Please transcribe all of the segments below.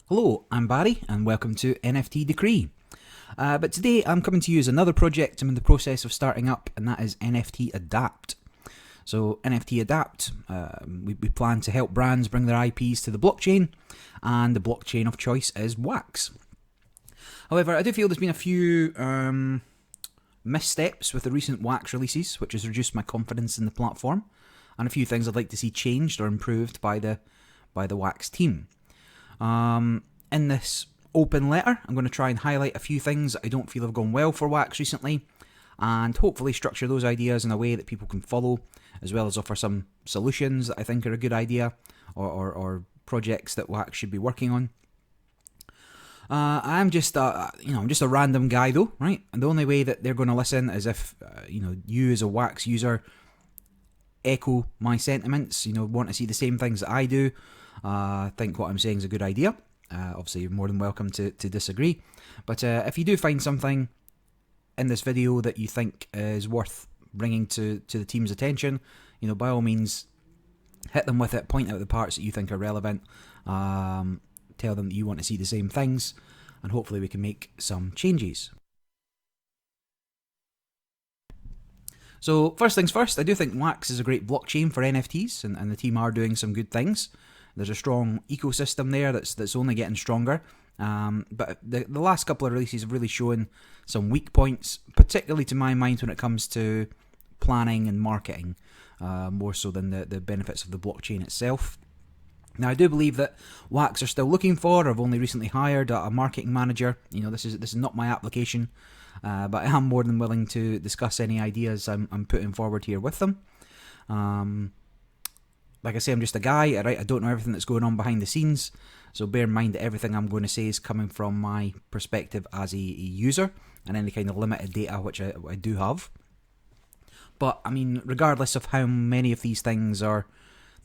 Hello, I'm Barry and welcome to NFT Decree. But today I'm coming to you as another project I'm in the process of starting up, and that is NFT Adapt. So NFT Adapt, we plan to help brands bring their IPs to the blockchain, and the blockchain of choice is Wax. However, I do feel there's been a few missteps with the recent Wax releases, which has reduced my confidence in the platform, and a few things I'd like to see changed or improved by the Wax team. In this open letter, I'm going to try and highlight a few things that I don't feel have gone well for Wax recently, and hopefully structure those ideas in a way that people can follow, as well as offer some solutions that I think are a good idea, or projects that Wax should be working on. I'm just a random guy though, right? And the only way that they're going to listen is if you as a Wax user echo my sentiments. Want to see the same things that I do. Think what I'm saying is a good idea. Obviously, you're more than welcome to disagree. But if you do find something in this video that you think is worth bringing to the team's attention, by all means, hit them with it. Point out the parts that you think are relevant. Tell them that you want to see the same things, and hopefully we can make some changes. So first things first, I do think Wax is a great blockchain for NFTs, and the team are doing some good things. There's a strong ecosystem there that's only getting stronger. But the last couple of releases have really shown some weak points, particularly to my mind when it comes to planning and marketing, more so than the benefits of the blockchain itself. Now, I do believe that Wax are still looking for, or have only recently hired a marketing manager. This is not my application, but I am more than willing to discuss any ideas I'm putting forward here with them. Like I say, I'm just a guy, right? I don't know everything that's going on behind the scenes, so bear in mind that everything I'm going to say is coming from my perspective as a user, and any kind of limited data which I do have. But, I mean, regardless of how many of these things are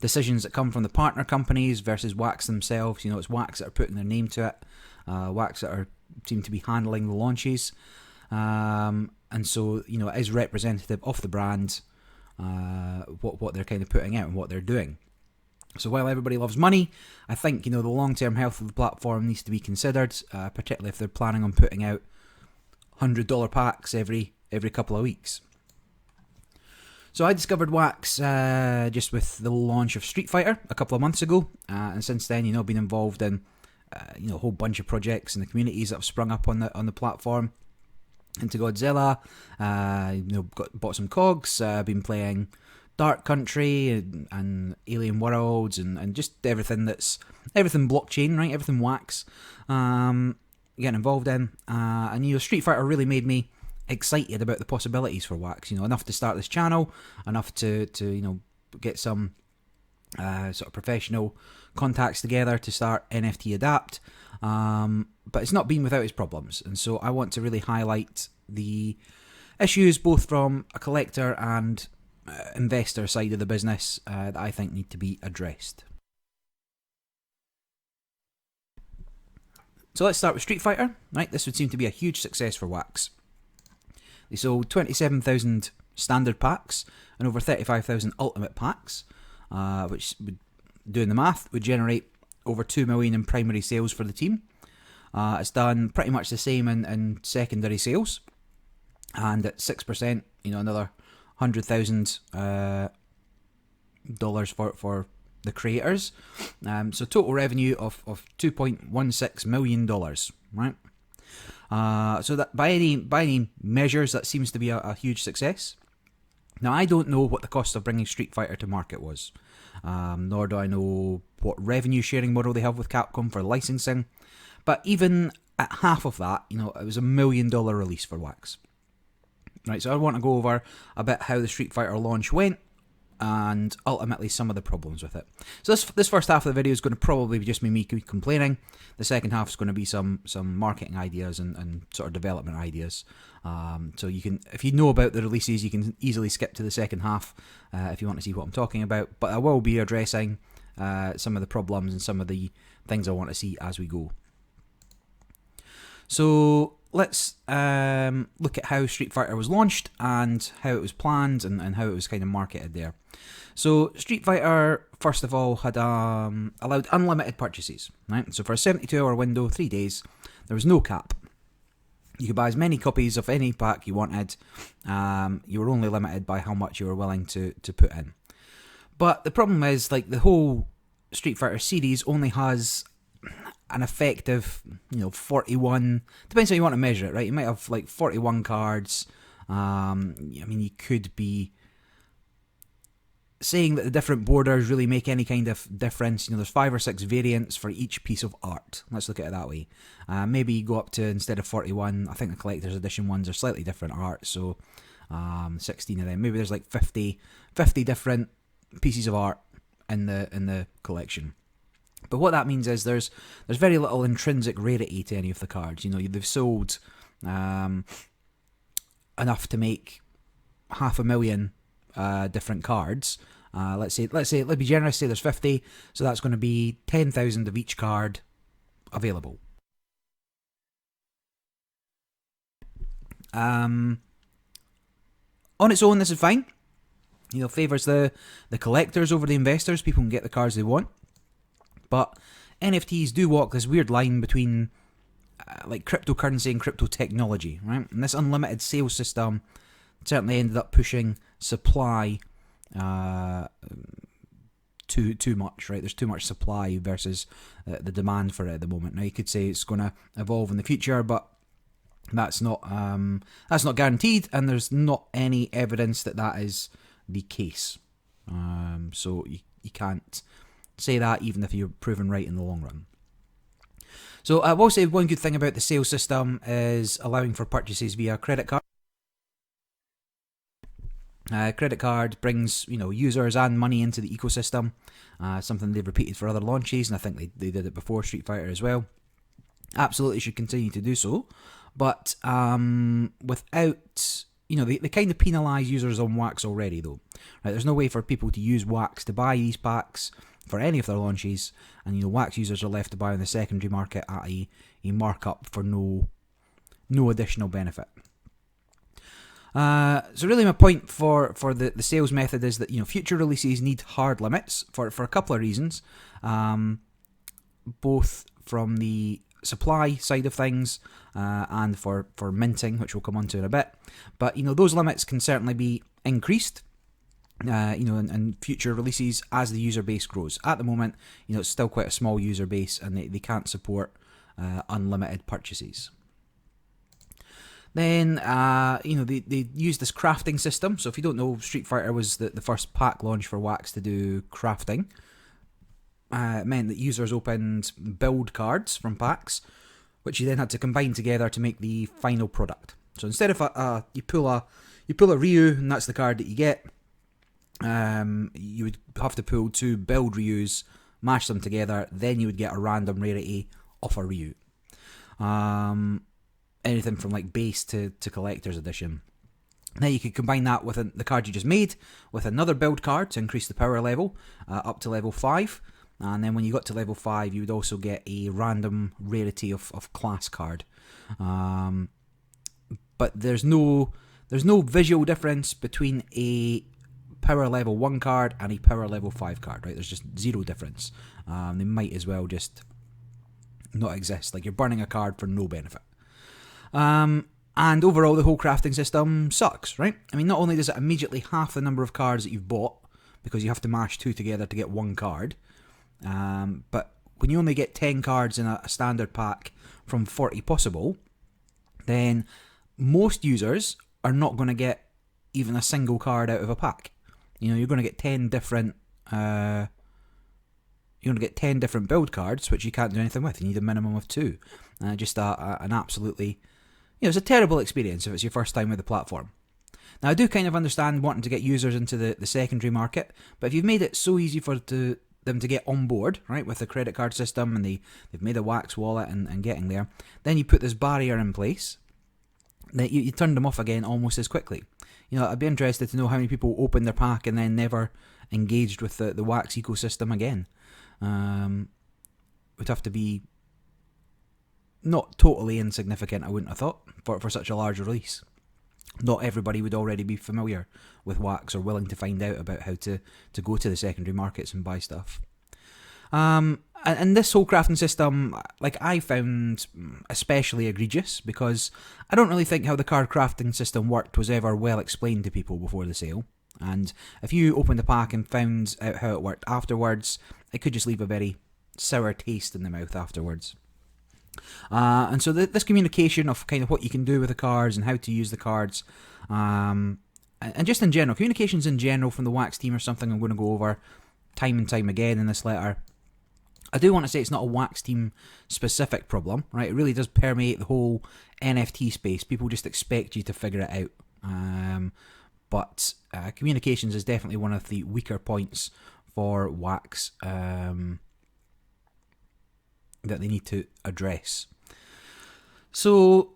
decisions that come from the partner companies versus Wax themselves, it's Wax that are putting their name to it, Wax that seem to be handling the launches, and so, it is representative of the brand, what they're kind of putting out and what they're doing. So while everybody loves money, I think the long-term health of the platform needs to be considered, particularly if they're planning on putting out $100 packs every couple of weeks. So I discovered Wax just with the launch of Street Fighter a couple of months ago, and since then been involved in a whole bunch of projects and the communities that have sprung up on the platform. Into Godzilla, bought some cogs, been playing Dark Country and Alien Worlds and just everything blockchain, right? Everything Wax, getting involved in, and Street Fighter really made me excited about the possibilities for Wax. Enough to start this channel, enough to get some sort of professional contacts together to start NFT Adapt. But it's not been without its problems, and so I want to really highlight the issues both from a collector and investor side of the business that I think need to be addressed. So let's start with Street Fighter. Right, this would seem to be a huge success for Wax. They sold 27,000 standard packs and over 35,000 ultimate packs, which, doing the math, would generate over 2 million in primary sales for the team. It's done pretty much the same in secondary sales, and at 6%, another $100,000 for the creators. So total revenue of $2.16 million, right? So that by any measures, that seems to be a huge success. Now, I don't know what the cost of bringing Street Fighter to market was, nor do I know what revenue sharing model they have with Capcom for licensing. But even at half of that, it was $1 million release for Wax. Right, so I want to go over a bit how the Street Fighter launch went, and ultimately some of the problems with it. So this first half of the video is going to probably just be me complaining. The second half is going to be some marketing ideas and sort of development ideas. So you can, if you know about the releases, you can easily skip to the second half if you want to see what I'm talking about. But I will be addressing some of the problems and some of the things I want to see as we go. So let's look at how Street Fighter was launched and how it was planned and how it was kind of marketed there. So Street Fighter, first of all, had allowed unlimited purchases, right? So for a 72-hour window, 3 days, there was no cap. You could buy as many copies of any pack you wanted. You were only limited by how much you were willing to put in. But the problem is, like, the whole Street Fighter series only has an effective, 41, depends how you want to measure it, right? You might have like 41 cards. I mean, you could be saying that the different borders really make any kind of difference. There's 5 or 6 variants for each piece of art. Let's look at it that way. Maybe you go up to, instead of 41, I think the collector's edition ones are slightly different art, so 16 of them. Maybe there's like 50 different pieces of art in the collection. But what that means is there's very little intrinsic rarity to any of the cards. They've sold enough to make 500,000 different cards. Let's be generous, say there's 50, so that's going to be 10,000 of each card available. On its own, this is fine. Favours the collectors over the investors. People can get the cards they want. But NFTs do walk this weird line between like cryptocurrency and crypto technology, right? And this unlimited sales system certainly ended up pushing supply too much, right? There's too much supply versus the demand for it at the moment. Now you could say it's going to evolve in the future, but that's not guaranteed, and there's not any evidence that is the case. So you can't say that even if you're proven right in the long run. So I will say one good thing about the sales system is allowing for purchases via credit card. Credit card brings users and money into the ecosystem. Something they've repeated for other launches, and I think they did it before Street Fighter as well. Absolutely should continue to do so, but without they kind of penalise users on wax already though. Right, there's no way for people to use wax to buy these packs for any of their launches, and wax users are left to buy on the secondary market at a markup for no additional benefit. So really my point for the sales method is that future releases need hard limits for a couple of reasons, both from the supply side of things and for minting, which we'll come on to in a bit. But those limits can certainly be increased in future releases as the user base grows. At the moment, it's still quite a small user base, and they can't support unlimited purchases. Then, they use this crafting system. So if you don't know, Street Fighter was the first pack launch for Wax to do crafting. It meant that users opened build cards from packs, which you then had to combine together to make the final product. So instead of you pull a Ryu, and that's the card that you get, you would have to pull 2 build Ryus, mash them together, then you would get a random rarity of a Ryu. Anything from like base to collector's edition. Now you could combine that with the card you just made with another build card to increase the power level up to level 5. And then when you got to level 5, you would also get a random rarity of class card. But there's no visual difference between a power level 1 card and a power level 5 card, right? There's just zero difference. They might as well just not exist. Like, you're burning a card for no benefit. And overall, the whole crafting system sucks, right? I mean, not only does it immediately half the number of cards that you've bought, because you have to mash 2 together to get 1 card, but when you only get 10 cards in a standard pack from 40 possible, then most users are not going to get even a single card out of a pack. You're going to get 10 different build cards, which you can't do anything with. You need a minimum of 2. Just an absolutely, it's a terrible experience if it's your first time with the platform. Now, I do kind of understand wanting to get users into the secondary market, but if you've made it so easy for them to get on board, right, with the credit card system, and they've made a wax wallet and getting there, then you put this barrier in place, that you turn them off again almost as quickly. I'd be interested to know how many people opened their pack and then never engaged with the wax ecosystem again. Would have to be not totally insignificant, I wouldn't have thought, for such a large release. Not everybody would already be familiar with wax or willing to find out about how to go to the secondary markets and buy stuff. And this whole crafting system, like, I found especially egregious because I don't really think how the card crafting system worked was ever well explained to people before the sale. And if you opened the pack and found out how it worked afterwards, it could just leave a very sour taste in the mouth afterwards. And so this communication of kind of what you can do with the cards and how to use the cards, and just in general, communications in general from the Wax team are something I'm going to go over time and time again in this letter. I do want to say it's not a Wax team specific problem, right? It really does permeate the whole NFT space. People just expect you to figure it out. But communications is definitely one of the weaker points for Wax that they need to address. So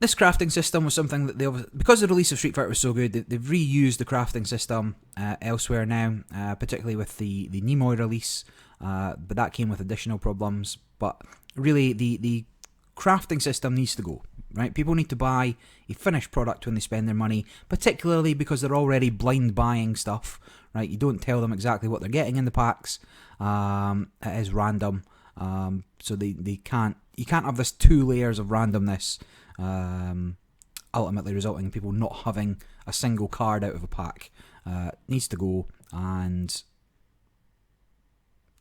this crafting system was something that because the release of Street Fighter was so good, they've reused the crafting system elsewhere now, particularly with the Nimoy release, but that came with additional problems. But really, the crafting system needs to go, right? People need to buy a finished product when they spend their money, particularly because they're already blind buying stuff, right? You don't tell them exactly what they're getting in the packs. It is random. So you can't have this 2 layers of randomness, ultimately resulting in people not having a single card out of a pack. Needs to go, and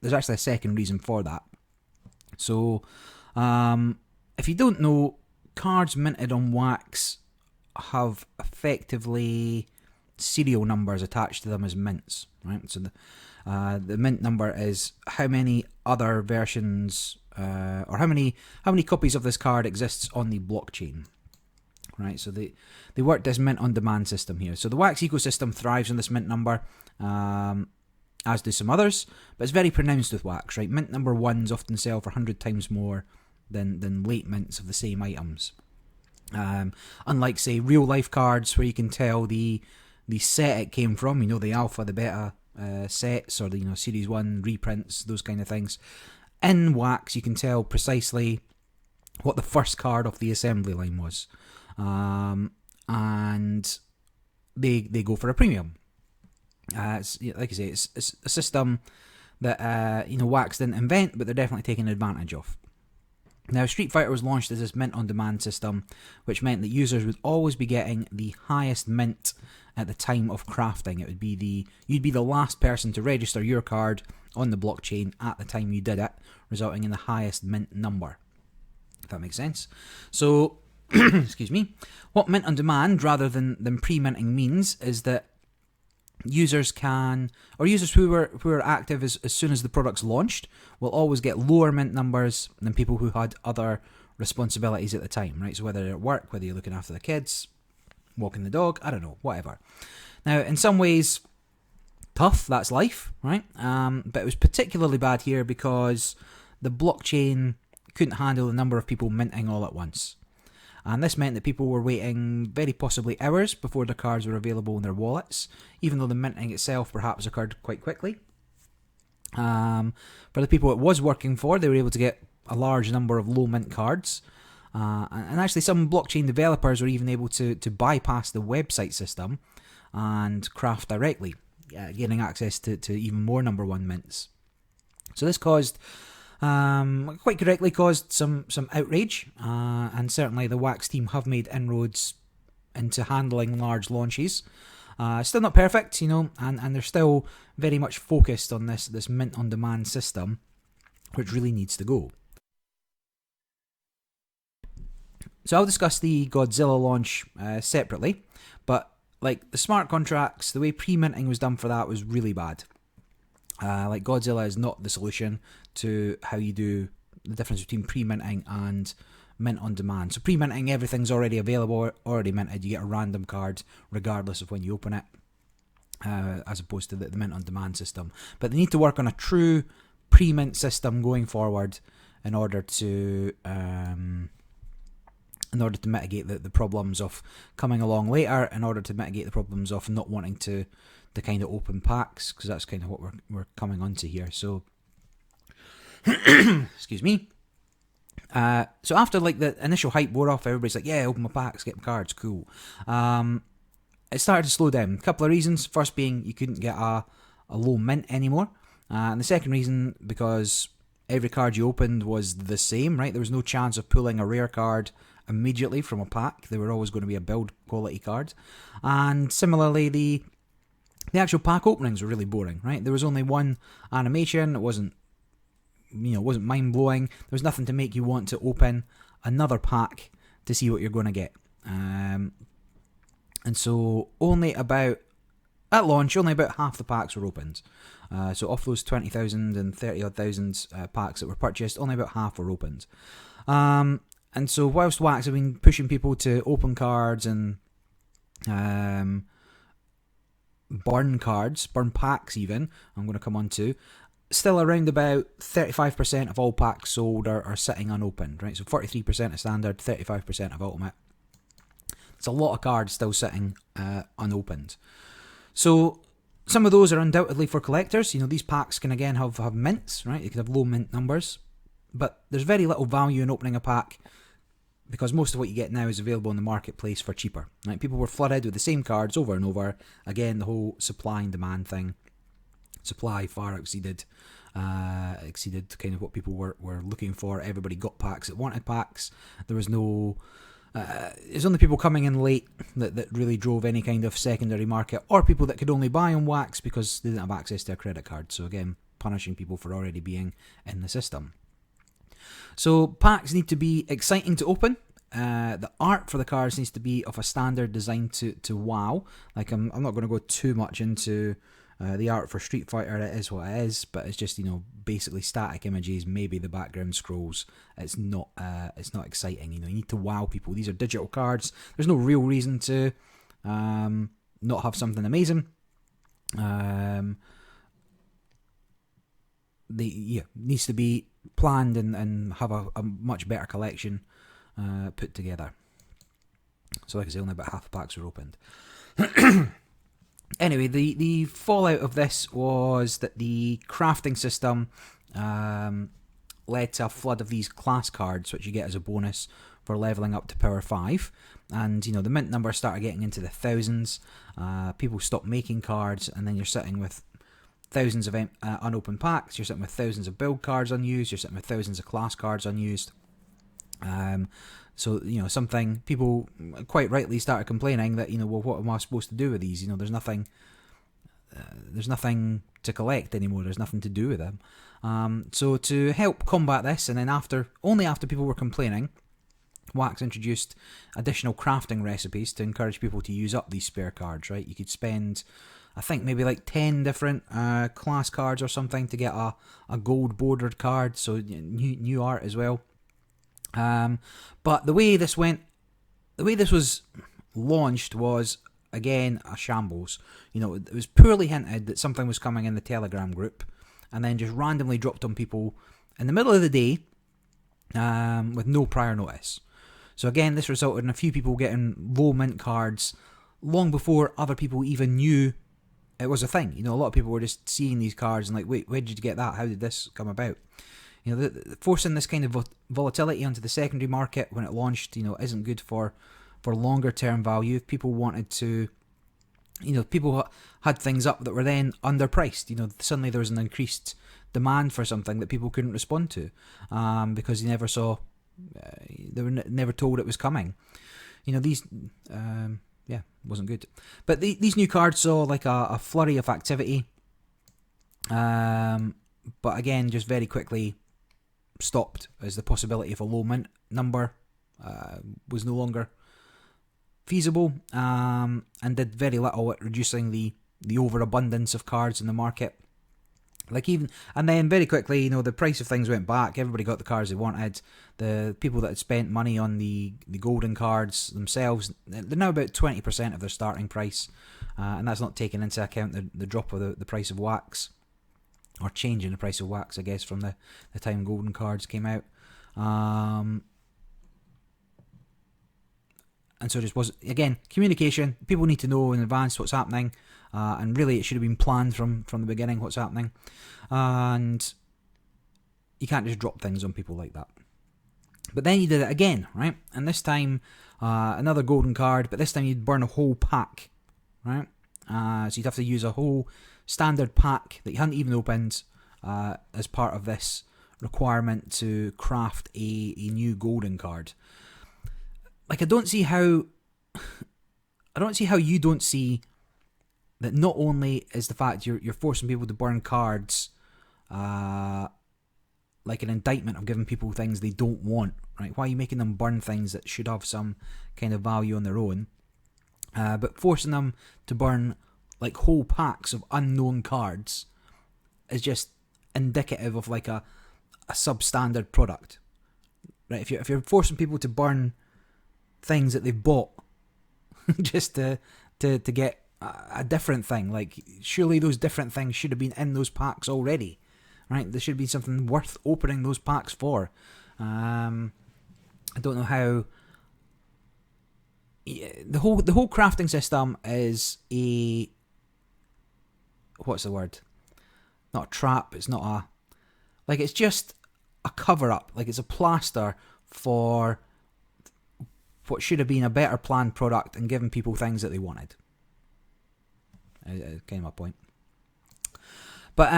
there's actually a second reason for that. So if you don't know, cards minted on Wax have effectively serial numbers attached to them as mints, right? So the mint number is how many other versions or how many copies of this card exists on the blockchain, right? So they work this mint on demand system here. So the Wax ecosystem thrives on this mint number, as do some others, but it's very pronounced with Wax, right? Mint number 1s often sell for 100 times more than late mints of the same items. Unlike, say, real life cards where you can tell the set it came from, the alpha, the beta sets, or the series 1 reprints, those kind of things. In Wax, you can tell precisely what the first card of the assembly line was, and they go for a premium. Like I say, it's a system that Wax didn't invent, but they're definitely taking advantage of. Now, Street Fighter was launched as this mint-on-demand system, which meant that users would always be getting the highest mint at the time of crafting. You'd be the last person to register your card on the blockchain at the time you did it, resulting in the highest mint number. If that makes sense. So, excuse me, what mint-on-demand rather than pre-minting means is that users who are active as soon as the product's launched will always get lower mint numbers than people who had other responsibilities at the time, right? So whether they're at work, whether you're looking after the kids, walking the dog, I don't know, whatever. Now, in some ways, tough, that's life, right? But it was particularly bad here because the blockchain couldn't handle the number of people minting all at once. And this meant that people were waiting very possibly hours before their cards were available in their wallets, even though the minting itself perhaps occurred quite quickly. For the people it was working for, they were able to get a large number of low mint cards. And actually some blockchain developers were even able to bypass the website system and craft directly, getting access to even more number 1 mints. So this quite correctly caused some outrage, and certainly the Wax team have made inroads into handling large launches. Still not perfect, and they're still very much focused on this mint-on-demand system, which really needs to go. So I'll discuss the Godzilla launch separately, but like the smart contracts, the way pre-minting was done for that was really bad. Like Godzilla is not the solution to how you do the difference between pre-minting and mint on demand. So pre-minting, everything's already available, already minted. You get a random card regardless of when you open it, as opposed to the mint on demand system. But they need to work on a true pre-mint system going forward in order to mitigate the problems of coming along later, in order to mitigate the problems of not wanting to kind of open packs, because that's kind of what we're coming onto here. So, excuse me. So after like the initial hype wore off, everybody's like, yeah, open my packs, get my cards, cool. It started to slow down. A couple of reasons. First being you couldn't get a low mint anymore. And the second reason, because every card you opened was the same, right? There was no chance of pulling a rare card immediately from a pack. They were always going to be a build quality card. And similarly, the actual pack openings were really boring, right? There was only one animation. It wasn't mind blowing. There was nothing to make you want to open another pack to see what you're going to get. And so at launch, only about half the packs were opened. So off those 20,000 and 30-odd thousand packs that were purchased, only about half were opened. And so whilst Wax have been pushing people to open cards and burn cards, burn packs even, I'm going to come on to, still around about 35% of all packs sold are sitting unopened, right? So 43% of standard, 35% of ultimate. It's a lot of cards still sitting unopened. So some of those are undoubtedly for collectors. These packs can again have mints, right? They can have low mint numbers, but there's very little value in opening a pack because most of what you get now is available in the marketplace for cheaper, right? People were flooded with the same cards over and over. Again, the whole supply and demand thing. Supply far exceeded kind of what people were looking for. Everybody got packs that wanted packs. There was no... it's only people coming in late that really drove any kind of secondary market, or people that could only buy on Wax because they didn't have access to a credit card. So again, punishing people for already being in the system. So packs need to be exciting to open. The art for the cards needs to be of a standard designed to wow. Like I'm not going to go too much into the art for Street Fighter. It is what it is, but it's just basically static images, maybe the background scrolls. It's not exciting. You need to wow people. These are digital cards. There's no real reason to not have something amazing. Needs to be planned and have a much better collection put together. So like I say, only about half the packs were opened. Anyway, the fallout of this was that the crafting system led to a flood of these class cards, which you get as a bonus for leveling up to power 5. And, the mint numbers started getting into the thousands. People stopped making cards, and then you're sitting with thousands of unopened packs. You're sitting with thousands of build cards unused. You're sitting with thousands of class cards unused. So, something people quite rightly started complaining that, well, what am I supposed to do with these? There's nothing to collect anymore. There's nothing to do with them. So to help combat this, and then only after people were complaining, Wax introduced additional crafting recipes to encourage people to use up these spare cards, right? You could spend, I think, maybe like 10 different class cards or something to get a gold bordered card, so new art as well. But the way this was launched was, again, a shambles. It was poorly hinted that something was coming in the Telegram group, and then just randomly dropped on people in the middle of the day with no prior notice. So again, this resulted in a few people getting low mint cards long before other people even knew it was a thing. A lot of people were just seeing these cards and like, wait, where did you get that? How did this come about? Forcing this kind of volatility onto the secondary market when it launched, isn't good for longer term value. If people wanted to, people had things up that were then underpriced. Suddenly there was an increased demand for something that people couldn't respond to because they never saw, they were never told it was coming. These, wasn't good. But these new cards saw like a flurry of activity, but again, just very quickly stopped as the possibility of a low mint number was no longer feasible, and did very little at reducing the overabundance of cards in the market. And then very quickly, the price of things went back. Everybody got the cards they wanted. The people that had spent money on the golden cards themselves, they're now about 20% of their starting price, and that's not taking into account the drop of the price of Wax, or change in the price of Wax, I guess, from the time golden cards came out. And so just was, again, communication. People need to know in advance what's happening, and really it should have been planned from the beginning what's happening. And you can't just drop things on people like that. But then you did it again, right? And this time, another golden card, but this time you'd burn a whole pack, right? So you'd have to use a whole standard pack that you hadn't even opened as part of this requirement to craft a new golden card. Like, I don't see how you don't see that not only is the fact you're forcing people to burn cards like an indictment of giving people things they don't want, right? Why are you making them burn things that should have some kind of value on their own? But forcing them to burn like whole packs of unknown cards is just indicative of like a substandard product, right? If you're forcing people to burn things that they've bought just to get a different thing, like surely those different things should have been in those packs already, right? There should be something worth opening those packs for. I don't know how. The whole crafting system is what's the word? Not a trap. It's not a it's just a cover up. Like, it's a plaster for what should have been a better planned product and giving people things that they wanted. Kind of my point. But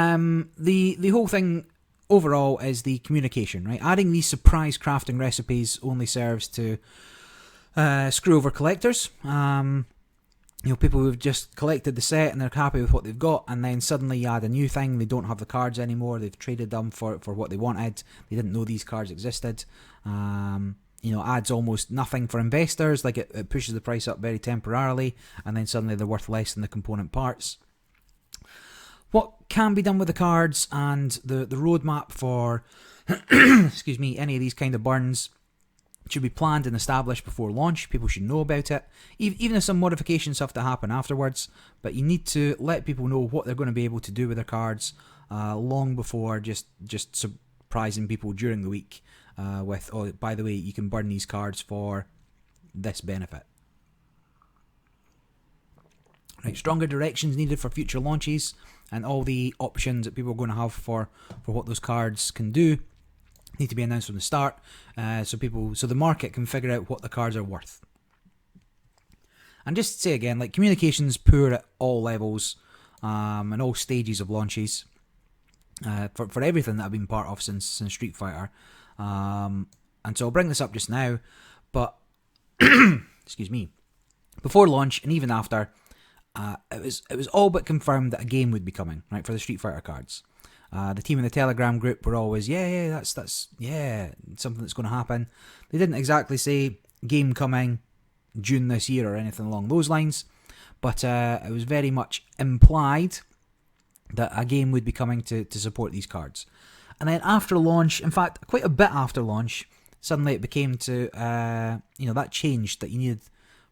the whole thing overall is the communication, right? Adding these surprise crafting recipes only serves to screw over collectors. People who've just collected the set and they're happy with what they've got, and then suddenly you add a new thing, they don't have the cards anymore, they've traded them for what they wanted, they didn't know these cards existed. Adds almost nothing for investors, like it pushes the price up very temporarily, and then suddenly they're worth less than the component parts. What can be done with the cards and the roadmap for excuse me, any of these kind of burns should be planned and established before launch. People should know about it, even if some modifications have to happen afterwards. But you need to let people know what they're going to be able to do with their cards long before just surprising people during the week with, oh, by the way, you can burn these cards for this benefit. Right, stronger directions needed for future launches, and all the options that people are going to have for what those cards can do need to be announced from the start, so the market can figure out what the cards are worth. And just to say again, like, communication's poor at all levels and all stages of launches for everything that I've been part of since Street Fighter. And so I'll bring this up just now, but excuse me, before launch and even after, it was all but confirmed that a game would be coming, right, for the Street Fighter cards. The team in the Telegram group were always, that's something that's going to happen. They didn't exactly say game coming June this year or anything along those lines, but it was very much implied that a game would be coming to support these cards. And then after launch, in fact, quite a bit after launch, suddenly it became that changed, that you needed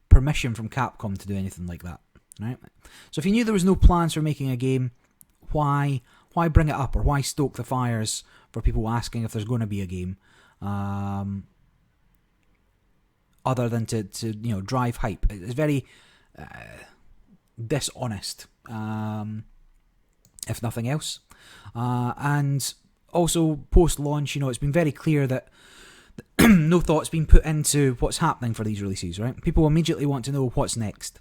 permission from Capcom to do anything like that, right? So if you knew there was no plans for making a game, why bring it up, or why stoke the fires for people asking if there's going to be a game, other than to drive hype? It's very dishonest, if nothing else. And also post-launch, it's been very clear that no thought's been put into what's happening for these releases, right? People immediately want to know what's next.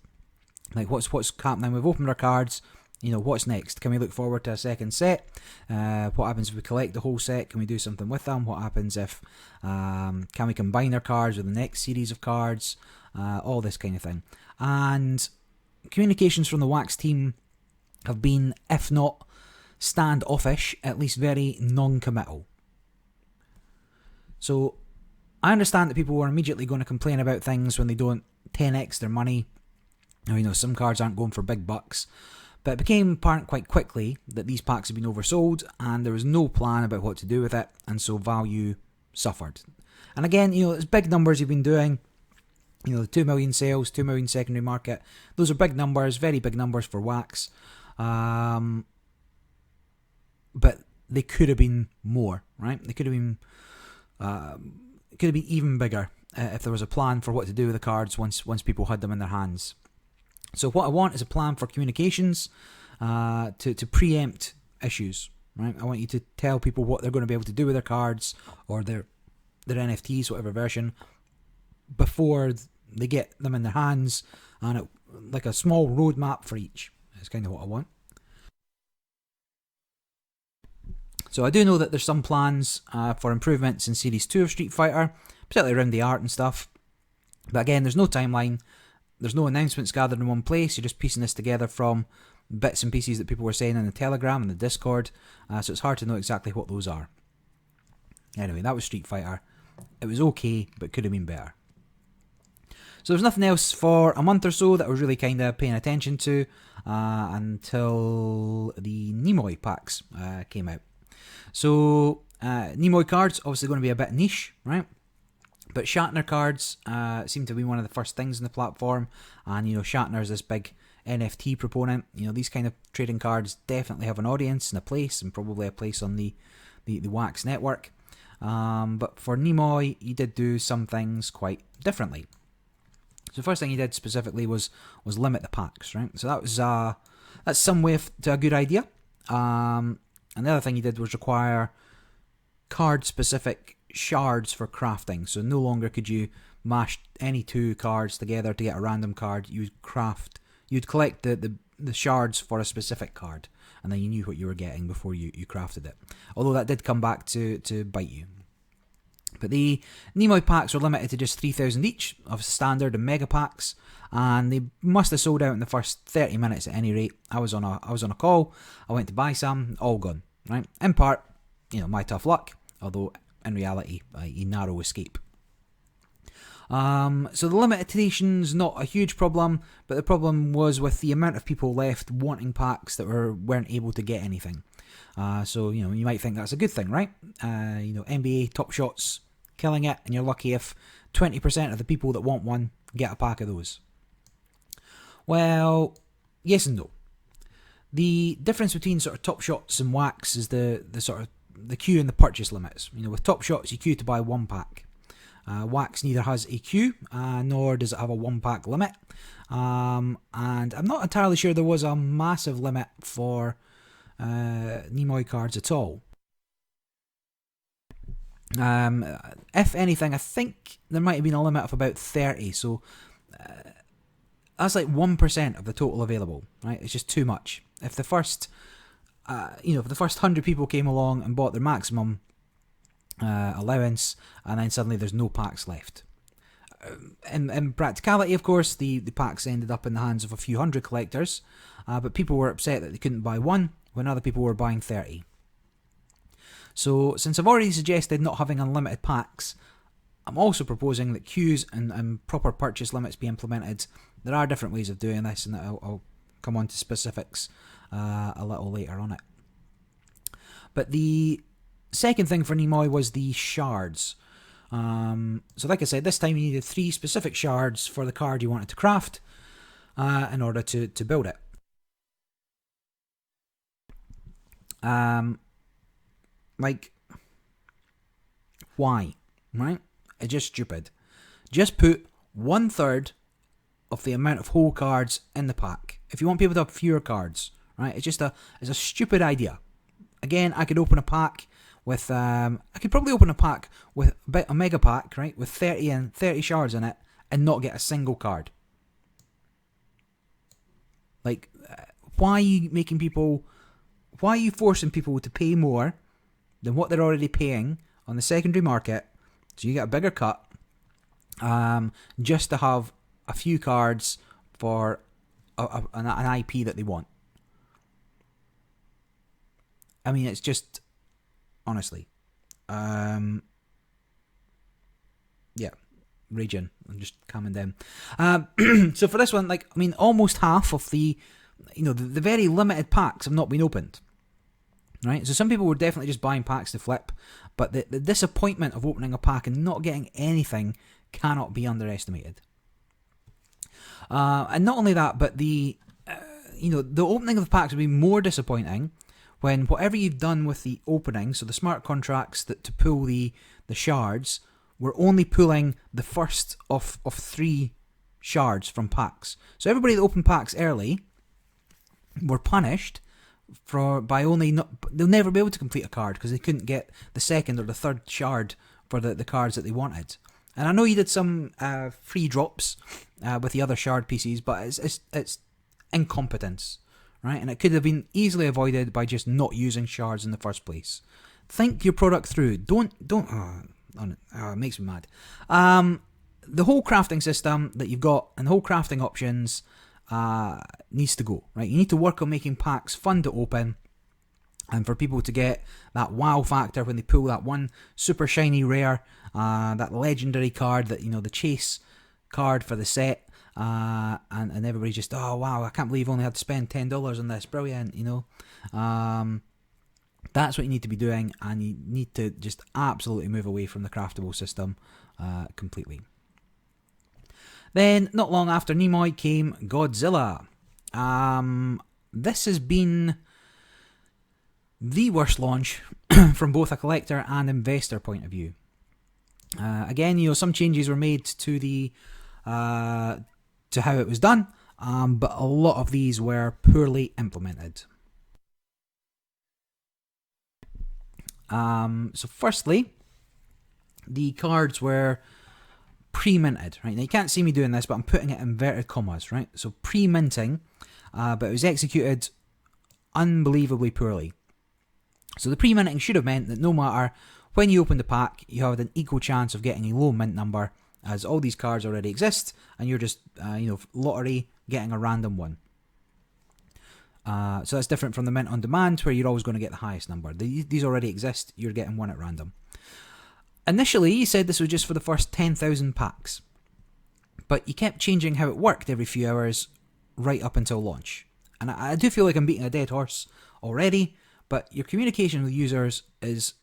Like, what's happening? We've opened our cards. What's next? Can we look forward to a second set? What happens if we collect the whole set? Can we do something with them? What happens if can we combine our cards with the next series of cards? All this kind of thing. And communications from the Wax team have been, if not standoffish, at least very non-committal. So I understand that people were immediately going to complain about things when they don't 10x their money. Some cards aren't going for big bucks. But it became apparent quite quickly that these packs had been oversold, and there was no plan about what to do with it, and so value suffered. And again, it's big numbers you've been doing. The 2 million sales, 2 million secondary market. Those are big numbers, very big numbers for Wax. But they could have been more, right? They could have been even bigger if there was a plan for what to do with the cards once people had them in their hands. So what I want is a plan for communications to preempt issues, right? I want you to tell people what they're going to be able to do with their cards, or their their NFTs, whatever version, before they get them in their hands, and like a small roadmap for each. That's kind of what I want. So I do know that there's some plans for improvements in Series 2 of Street Fighter, particularly around the art and stuff. But again, there's no timeline, there's no announcements gathered in one place, you're just piecing this together from bits and pieces that people were saying in the Telegram and the Discord, so it's hard to know exactly what those are. Anyway, that was Street Fighter. It was okay, but could have been better. So there's nothing else for a month or so that I was really kind of paying attention to until the Nimoy packs came out. So Nimoy cards, obviously going to be a bit niche, right? But Shatner cards seem to be one of the first things in the platform, and Shatner's this big NFT proponent. These kind of trading cards definitely have an audience and a place, and probably a place on the Wax network. But for Nimoy, he did do some things quite differently. So the first thing he did specifically was limit the packs, right? So that's some way to a good idea. And the other thing he did was require card-specific shards for crafting. So no longer could you mash any two cards together to get a random card. You'd collect the shards for a specific card, and then you knew what you were getting before you crafted it. Although that did come back to bite you. But the Nimoy packs were limited to just 3,000 each of standard and mega packs, and they must have sold out in the first 30 minutes at any rate. I was on a call, I went to buy some, all gone, right? In part, my tough luck, although in reality, a narrow escape. So the limitation's not a huge problem, but the problem was with the amount of people left wanting packs that weren't able to get anything. So you might think that's a good thing, right? NBA Top Shots killing it, and you're lucky if 20% of the people that want one get a pack of those. Well, yes and no. The difference between sort of Top Shots and Wax is the sort of the queue and the purchase limits. With Top Shots, you queue to buy one pack. Wax neither has a queue, nor does it have a one pack limit. And I'm not entirely sure there was a massive limit for Nimoy cards at all. If anything, I think there might have been a limit of about 30, so that's like 1% of the total available, right? It's just too much. If the first 100 people came along and bought their maximum allowance, and then suddenly there's no packs left. In practicality, of course, the packs ended up in the hands of a few hundred collectors, but people were upset that they couldn't buy one when other people were buying 30. So, since I've already suggested not having unlimited packs, I'm also proposing that queues and proper purchase limits be implemented. There are different ways of doing this, and I'll come on to specifics a little later on it. But the second thing for Nimoy was the shards. So like I said, this time you needed 3 specific shards for the card you wanted to craft in order to build it. Why? Right? It's just stupid. Just put 1/3 of the amount of whole cards in the pack. If you want people to have fewer cards, right? It's a stupid idea. Again, I could open a pack with I could probably open a pack with a mega pack, right, with 30 shards in it, and not get a single card. Why are you forcing people to pay more than what they're already paying on the secondary market, so you get a bigger cut, just to have a few cards for an IP that they want? I mean, it's just, honestly, raging. I'm just calming down. So for this one, almost half of the very limited packs have not been opened. Right? So some people were definitely just buying packs to flip, but the disappointment of opening a pack and not getting anything cannot be underestimated. And not only that, but the opening of the packs would be more disappointing when whatever you've done with the opening, so the smart contracts to pull the shards, we're only pulling the first of 3 shards from packs. So everybody that opened packs early were punished they'll never be able to complete a card because they couldn't get the second or the third shard for the cards that they wanted. And I know you did some free drops with the other shard PCs, but it's incompetence, right? And it could have been easily avoided by just not using shards in the first place. Think your product through. Don't. It makes me mad. The whole crafting system that you've got and the whole crafting options needs to go, right? You need to work on making packs fun to open, and for people to get that wow factor when they pull that one super shiny rare, that legendary card, that, you know, the chase card for the set, and everybody just, oh wow, I can't believe I only had to spend $10 on this, brilliant, you know. That's what you need to be doing, and you need to just absolutely move away from the craftable system completely. Then, not long after Nimoy came Godzilla. This has been the worst launch from both a collector and investor point of view. Again, you know, some changes were made to the to how it was done, but a lot of these were poorly implemented. So firstly, the cards were pre-minted, right? Now you can't see me doing this, but I'm putting it in inverted commas, right? So pre-minting, but it was executed unbelievably poorly. So the pre-minting should have meant that no matter when you open the pack, you have an equal chance of getting a low mint number, as all these cards already exist, and you're just, lottery getting a random one. So that's different from the mint on demand, where you're always going to get the highest number. These already exist, you're getting one at random. Initially, you said this was just for the first 10,000 packs, but you kept changing how it worked every few hours right up until launch. And I do feel like I'm beating a dead horse already, but your communication with users is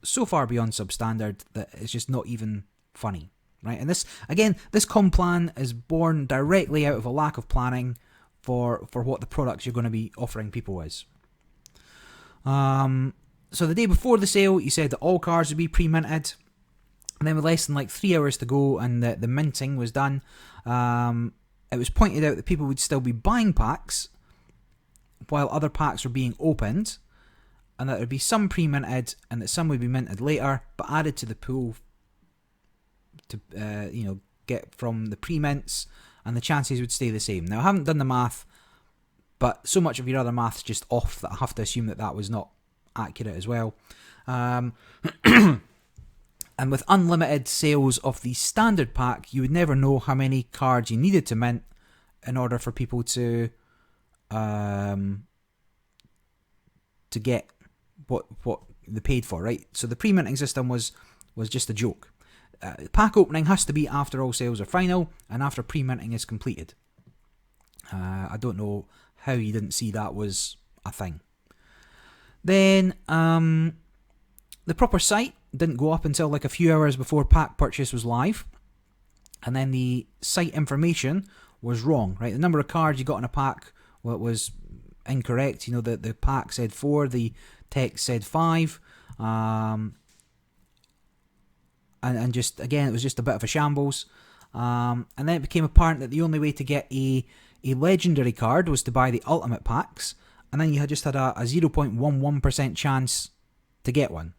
so far beyond substandard that it's just not even funny, right? And this com plan is born directly out of a lack of planning for what the products you're going to be offering people is. So the day before the sale, you said that all cards would be pre-minted, and then with less than 3 hours to go and the minting was done, it was pointed out that people would still be buying packs while other packs were being opened, and that there would be some pre-minted and that some would be minted later, but added to the pool to get from the pre-mints, and the chances would stay the same. Now I haven't done the math, but so much of your other math's just off that I have to assume that was not accurate as well. And with unlimited sales of the standard pack, you would never know how many cards you needed to mint in order for people to get what they paid for, right? So the pre-minting system was just a joke. Pack opening has to be after all sales are final and after pre-minting is completed. I don't know how you didn't see that was a thing. Then the proper site didn't go up until a few hours before pack purchase was live, and then the site information was wrong, right? The number of cards you got in a pack was incorrect. The pack said 4, the text said 5, and just again it was just a bit of a shambles. And then it became apparent that the only way to get a legendary card was to buy the ultimate packs, and then you had a 0.11% chance to get one.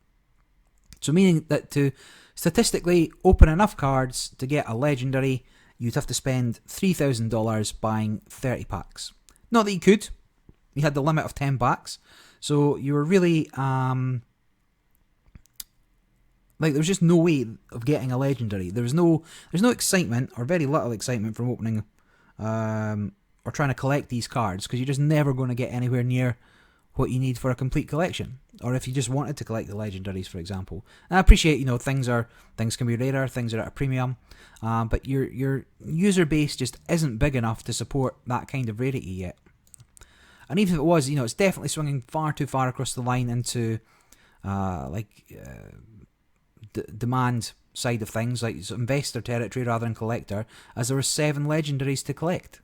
So meaning that to statistically open enough cards to get a legendary, you'd have to spend $3,000 buying 30 packs. Not that you could. You had the limit of 10 packs. So you were really there was just no way of getting a legendary. There's no excitement, or very little excitement, from opening or trying to collect these cards, because you're just never going to get anywhere near what you need for a complete collection. Or if you just wanted to collect the legendaries, for example. And I appreciate, things can be rarer, things are at a premium, but your user base just isn't big enough to support that kind of rarity yet. And even if it was, it's definitely swinging far too far across the line into demand side of things, like investor territory rather than collector, as there were 7 legendaries to collect.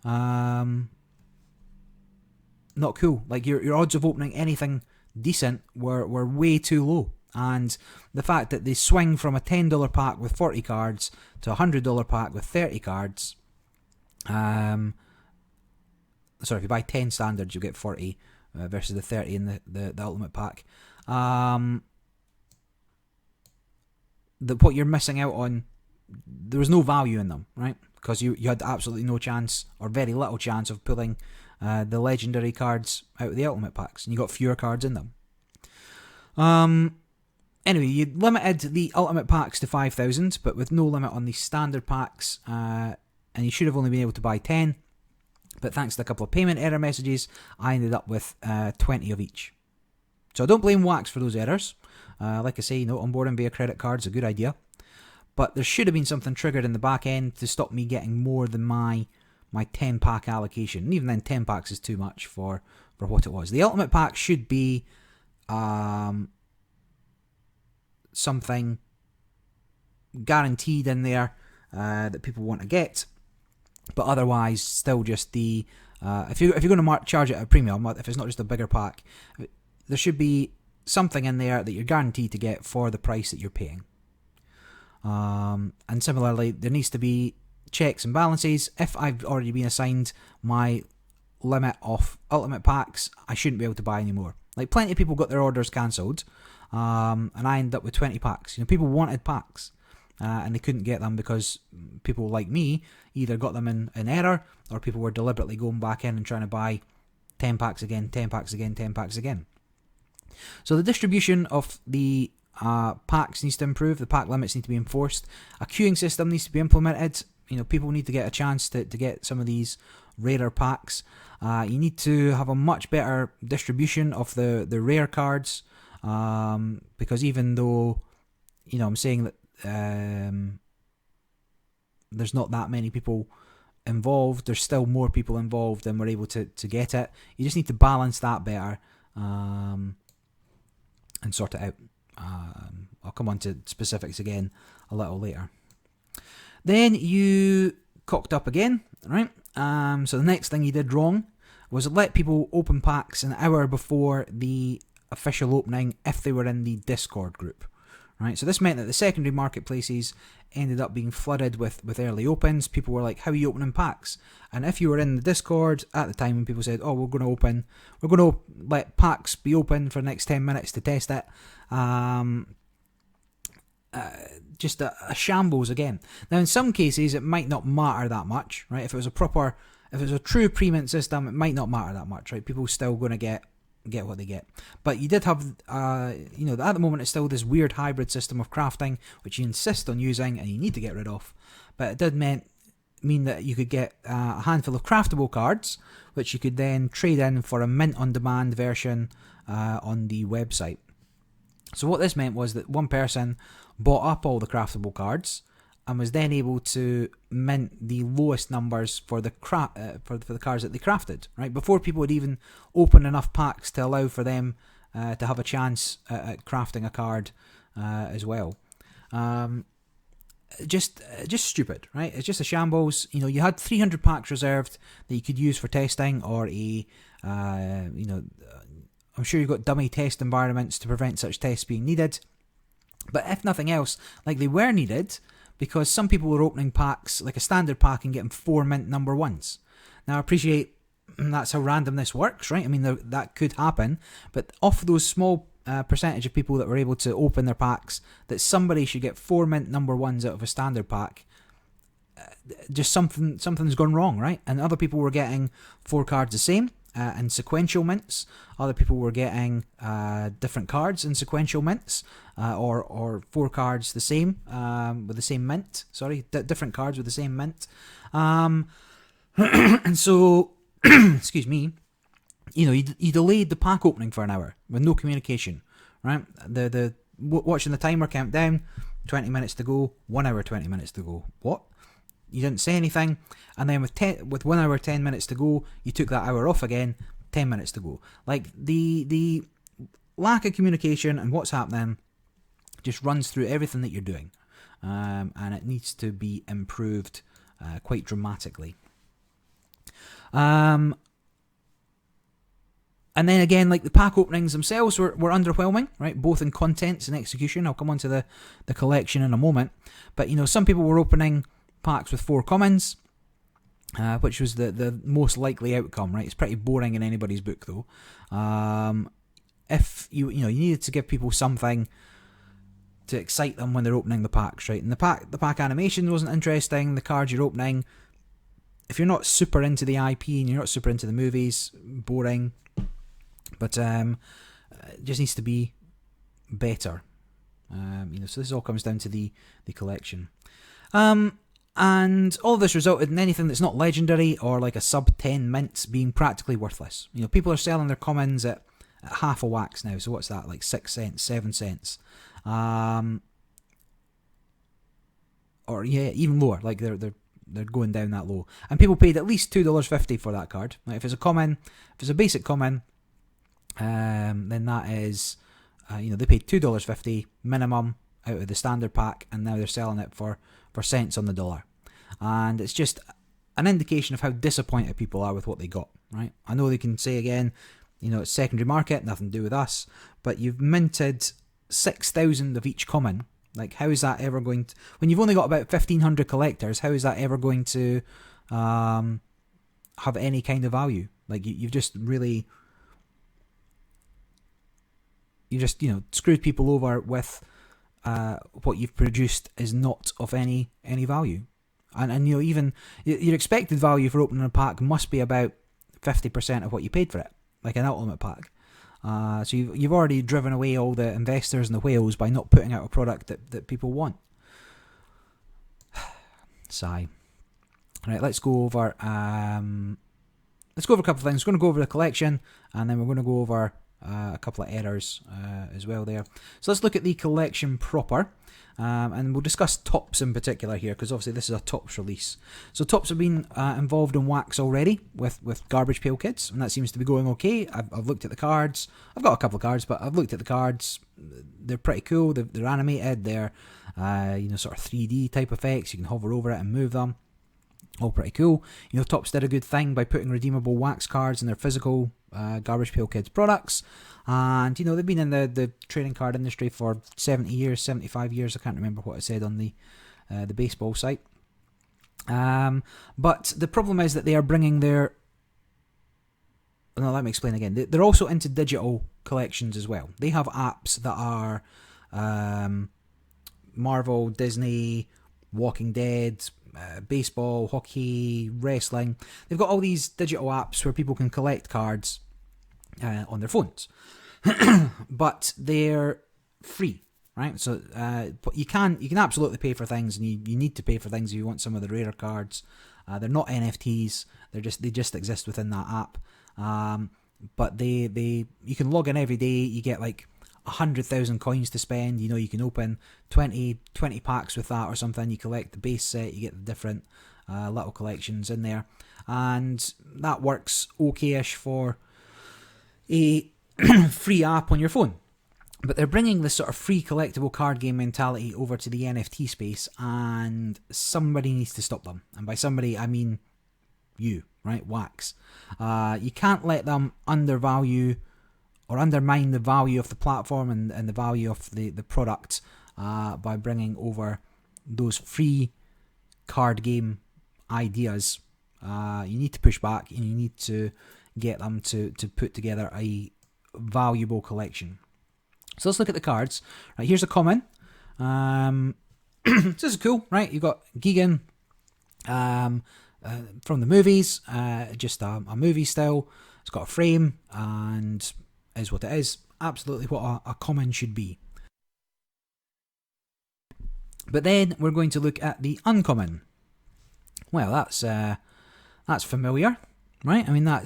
Not cool. Your odds of opening anything decent were way too low. And the fact that they swing from a $10 pack with 40 cards to a $100 pack with 30 cards. If you buy 10 standards, you get 40 versus the 30 in the ultimate pack. what you're missing out on, there was no value in them, right? Because you had absolutely no chance, or very little chance, of pulling the legendary cards out of the ultimate packs, and you got fewer cards in them. Anyway, you limited the ultimate packs to 5,000, but with no limit on the standard packs, and you should have only been able to buy 10, but thanks to a couple of payment error messages, I ended up with 20 of each. So I don't blame Wax for those errors. Like I say, onboarding via credit card is a good idea, but there should have been something triggered in the back end to stop me getting more than my 10 pack allocation. And even then, 10 packs is too much for what it was. The ultimate pack should be something guaranteed in there that people want to get, but otherwise still just the if you're going to charge it at a premium, if it's not just a bigger pack, there should be something in there that you're guaranteed to get for the price that you're paying. And similarly, there needs to be checks and balances. If I've already been assigned my limit of ultimate packs, I shouldn't be able to buy any more. Like, plenty of people got their orders cancelled, and I ended up with 20 packs. People wanted packs, and they couldn't get them because people like me either got them in error, or people were deliberately going back in and trying to buy 10 packs again, 10 packs again, 10 packs again. So the distribution of the packs needs to improve. The pack limits need to be enforced. A queuing system needs to be implemented. People need to get a chance to get some of these rarer packs. You need to have a much better distribution of the rare cards, because even though I'm saying that there's not that many people involved, there's still more people involved than we're able to get it. You just need to balance that better and sort it out. I'll come on to specifics again a little later. Then you cocked up again, right? So the next thing you did wrong was let people open packs an hour before the official opening if they were in the Discord group, right? So this meant that the secondary marketplaces ended up being flooded with early opens. People were like, how are you opening packs? And if you were in the Discord at the time when people said, oh, we're going to let packs be open for the next 10 minutes to test it, just a shambles again. Now, in some cases, it might not matter that much, right? If it was a true pre-mint system, it might not matter that much, right? People are still going to get what they get. But you did have, at the moment it's still this weird hybrid system of crafting, which you insist on using and you need to get rid of. But it did mean that you could get a handful of craftable cards, which you could then trade in for a mint-on-demand version on the website. So what this meant was that one person bought up all the craftable cards and was then able to mint the lowest numbers for the for the cards that they crafted, right? Before people would even open enough packs to allow for them to have a chance at crafting a card as well. Just stupid, right? It's just a shambles. You had 300 packs reserved that you could use for testing, or I'm sure you've got dummy test environments to prevent such tests being needed. But if nothing else, like, they were needed, because some people were opening packs, like a standard pack, and getting 4 mint number ones. Now, I appreciate that's how randomness works, right? I mean, that could happen, but off those small percentage of people that were able to open their packs, that somebody should get 4 mint number ones out of a standard pack, just something's gone wrong, right? And other people were getting 4 cards the same, and sequential mints. Other people were getting different cards in sequential mints, or 4 cards the same with the same mint. Sorry, different cards with the same mint. And so, excuse me, you delayed the pack opening for an hour with no communication, right? The watching the timer count down, 20 minutes to go, 1 hour 20 minutes to go. What? You didn't say anything, and then with 1 hour 10 minutes to go, you took that hour off again, 10 minutes to go. Like, the lack of communication and what's happening just runs through everything that you're doing, and it needs to be improved quite dramatically. And then again, like, the pack openings themselves were underwhelming, right? Both in contents and execution. I'll come on to the collection in a moment. But, some people were opening packs with 4 commons, which was the most likely outcome, right? It's pretty boring in anybody's book, though. If you needed to give people something to excite them when they're opening the packs, right? And the pack animation wasn't interesting. The cards you're opening, if you're not super into the IP and you're not super into the movies, boring. But it just needs to be better. So this all comes down to the collection. And all of this resulted in anything that's not legendary or like a sub 10 mints being practically worthless. People are selling their commons at half a wax now. So what's that, like 6 cents, 7 cents? Or yeah, even lower. Like they're going down that low. And people paid at least $2.50 for that card. Like if it's a basic common, then that is, they paid $2.50 minimum out of the standard pack, and now they're selling it for cents on the dollar. And it's just an indication of how disappointed people are with what they got, right? I know they can say again, it's secondary market, nothing to do with us, but you've minted 6,000 of each common. Like, how is that ever going to, when you've only got about 1,500 collectors, how is that ever going to have any kind of value? Like, you've just really, screwed people over with what you've produced is not of any value. And even your expected value for opening a pack must be about 50% of what you paid for it, like an ultimate pack. So you've already driven away all the investors and the whales by not putting out a product that people want. Sigh. Right, let's go over a couple of things. We're going to go over the collection, and then we're going to go over a couple of errors as well there. So let's look at the collection proper, and we'll discuss tops in particular here, because obviously this is a tops release. So tops have been involved in wax already with Garbage Pail Kids, and that seems to be going okay. I've looked at the cards. I've got a couple of cards, but I've looked at the cards. They're pretty cool. They're animated. They're sort of 3D type effects. You can hover over it and move them. All pretty cool. Tops did a good thing by putting redeemable wax cards in their physical Garbage Pail Kids products. And, they've been in the trading card industry for 70 years, 75 years. I can't remember what it said on the baseball site. But the problem is that they are bringing their... No, let me explain again. They're also into digital collections as well. They have apps that are Marvel, Disney, Walking Dead, baseball, hockey, wrestling. They've got all these digital apps where people can collect cards on their phones. But they're free, right? So you can absolutely pay for things, and you need to pay for things if you want some of the rarer cards. They're not NFTs. They just exist within that app. But you can log in every day. You get like 100,000 coins to spend. You can open 20 packs with that or something. You collect the base set, you get the different little collections in there, and that works okay-ish for a free app on your phone. But they're bringing this sort of free collectible card game mentality over to the NFT space, and somebody needs to stop them. And by somebody, I mean you, right? Wax. You can't let them undervalue or undermine the value of the platform and the value of the product by bringing over those free card game ideas. You need to push back, and you need to get them to put together a valuable collection. So let's look at the cards. Right, here's a common. This is cool, right? You've got Gigan from the movies, just a movie style. It's got a frame and is what it is. Absolutely what a common should be. But then we're going to look at the uncommon. Well, that's familiar, right? I mean, that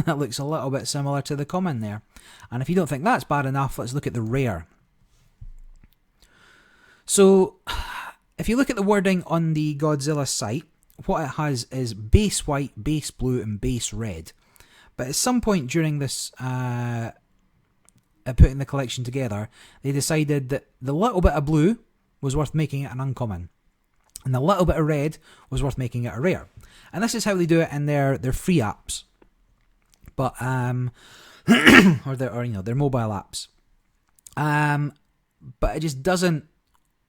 looks a little bit similar to the common there. And if you don't think that's bad enough, let's look at the rare. So, if you look at the wording on the Godzilla site, what it has is base white, base blue, and base red. But at some point during this putting the collection together, they decided that the little bit of blue was worth making it an uncommon, and the little bit of red was worth making it a rare. And this is how they do it in their free apps, but or their mobile apps. But it just doesn't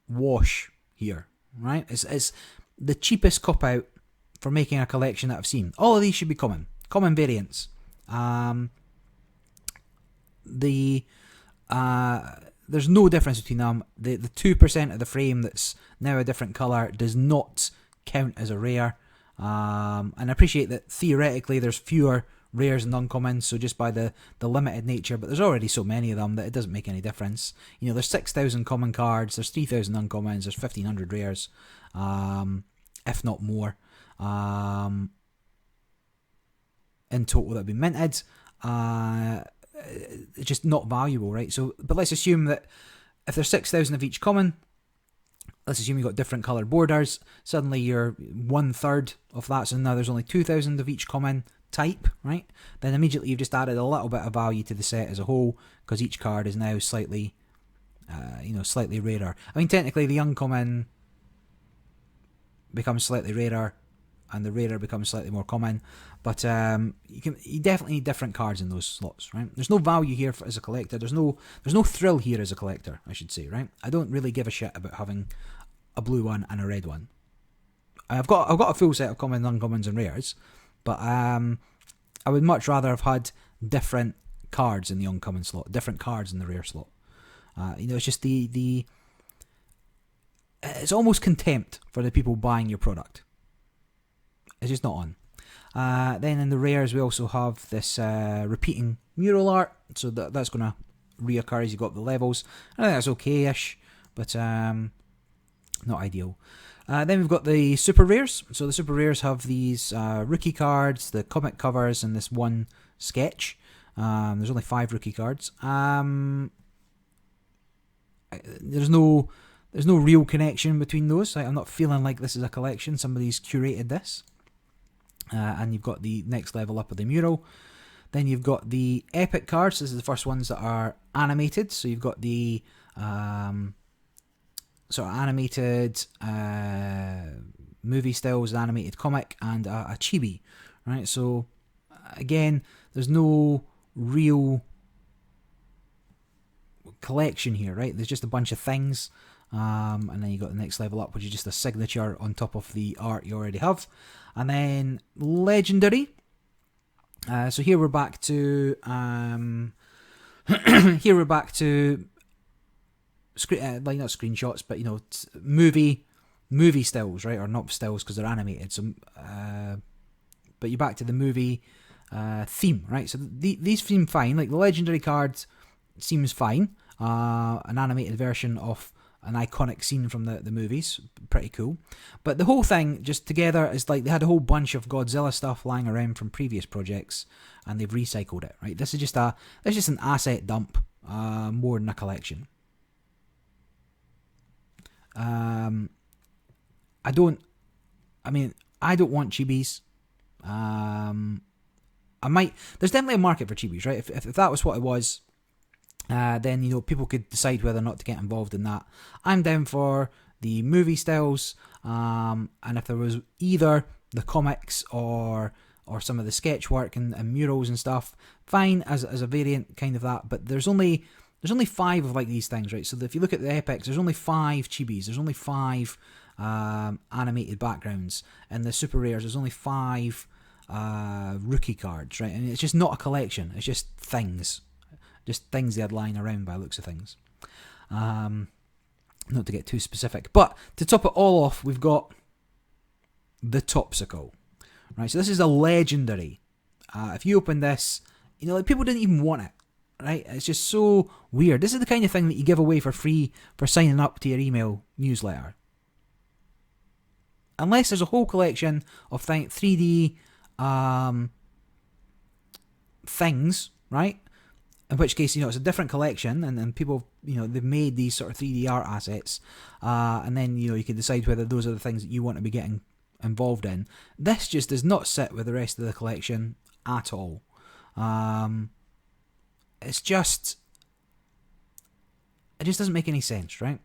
wash here, right? It's the cheapest cop out for making a collection that I've seen. All of these should be common variants. The there's no difference between them. The 2% of the frame that's now a different colour does not count as a rare. And I appreciate that theoretically there's fewer rares and uncommons, so just by the limited nature, but there's already so many of them that it doesn't make any difference. There's 6,000 common cards, there's 3,000 uncommons, there's 1,500 rares, if not more, in total that have been minted. It's just not valuable, right? So, but let's assume that if there's 6,000 of each common, let's assume you've got different coloured borders, suddenly you're 1/3 of that, so now there's only 2,000 of each common type, right? Then immediately you've just added a little bit of value to the set as a whole, because each card is now slightly rarer. I mean, technically the uncommon becomes slightly rarer and the rarer becomes slightly more common, but you definitely need different cards in those slots, right? There's no value here as a collector. There's no thrill here as a collector, I should say, right? I don't really give a shit about having a blue one and a red one. I've got a full set of common, uncommons, and rares, but I would much rather have had different cards in the uncommon slot, different cards in the rare slot. It's just it's almost contempt for the people buying your product. It's just not on. Then in the rares we also have this repeating mural art, so that's going to reoccur as you go up the levels. I think that's okay-ish, but not ideal. Then we've got the super rares. So the super rares have these rookie cards, the comic covers, and this one sketch. There's only 5 rookie cards. There's no real connection between those. I'm not feeling like this is a collection. Somebody's curated this. And you've got the next level up of the mural. Then you've got the epic cards. This is the first ones that are animated. So you've got the sort of animated movie styles, an animated comic, and a chibi, right? So again, there's no real collection here, right? There's just a bunch of things, and then you got the next level up, which is just a signature on top of the art you already have. And then legendary. So here we're back to like not screenshots, but movie stills, right? Or not stills because they're animated. So, but you're back to the movie theme, right? So these seem fine. Like the legendary card seems fine. An animated version of an iconic scene from the movies, pretty cool. But the whole thing just together is like they had a whole bunch of Godzilla stuff lying around from previous projects, and they've recycled it, right? This is just an asset dump, more than a collection. I don't want chibis. There's definitely a market for chibis, right? If that was what it was, then people could decide whether or not to get involved in that. I'm down for the movie styles, and if there was either the comics or some of the sketch work and murals and stuff, fine as a variant kind of that. But there's only 5 of like these things, right? So if you look at the epics, there's only 5 chibis, there's only 5 animated backgrounds, and the super rares there's only 5 rookie cards, right? And it's just not a collection, it's just things they had lying around by the looks of things. Not to get too specific, but to top it all off, we've got the Topsicle, right? So this is a legendary. If you open this, like people didn't even want it, right? It's just so weird. This is the kind of thing that you give away for free for signing up to your email newsletter. Unless there's a whole collection of 3D things, right? In which case, it's a different collection, and people, they've made these sort of 3D art assets, and then, you can decide whether those are the things that you want to be getting involved in. This just does not sit with the rest of the collection at all. It just doesn't make any sense, right?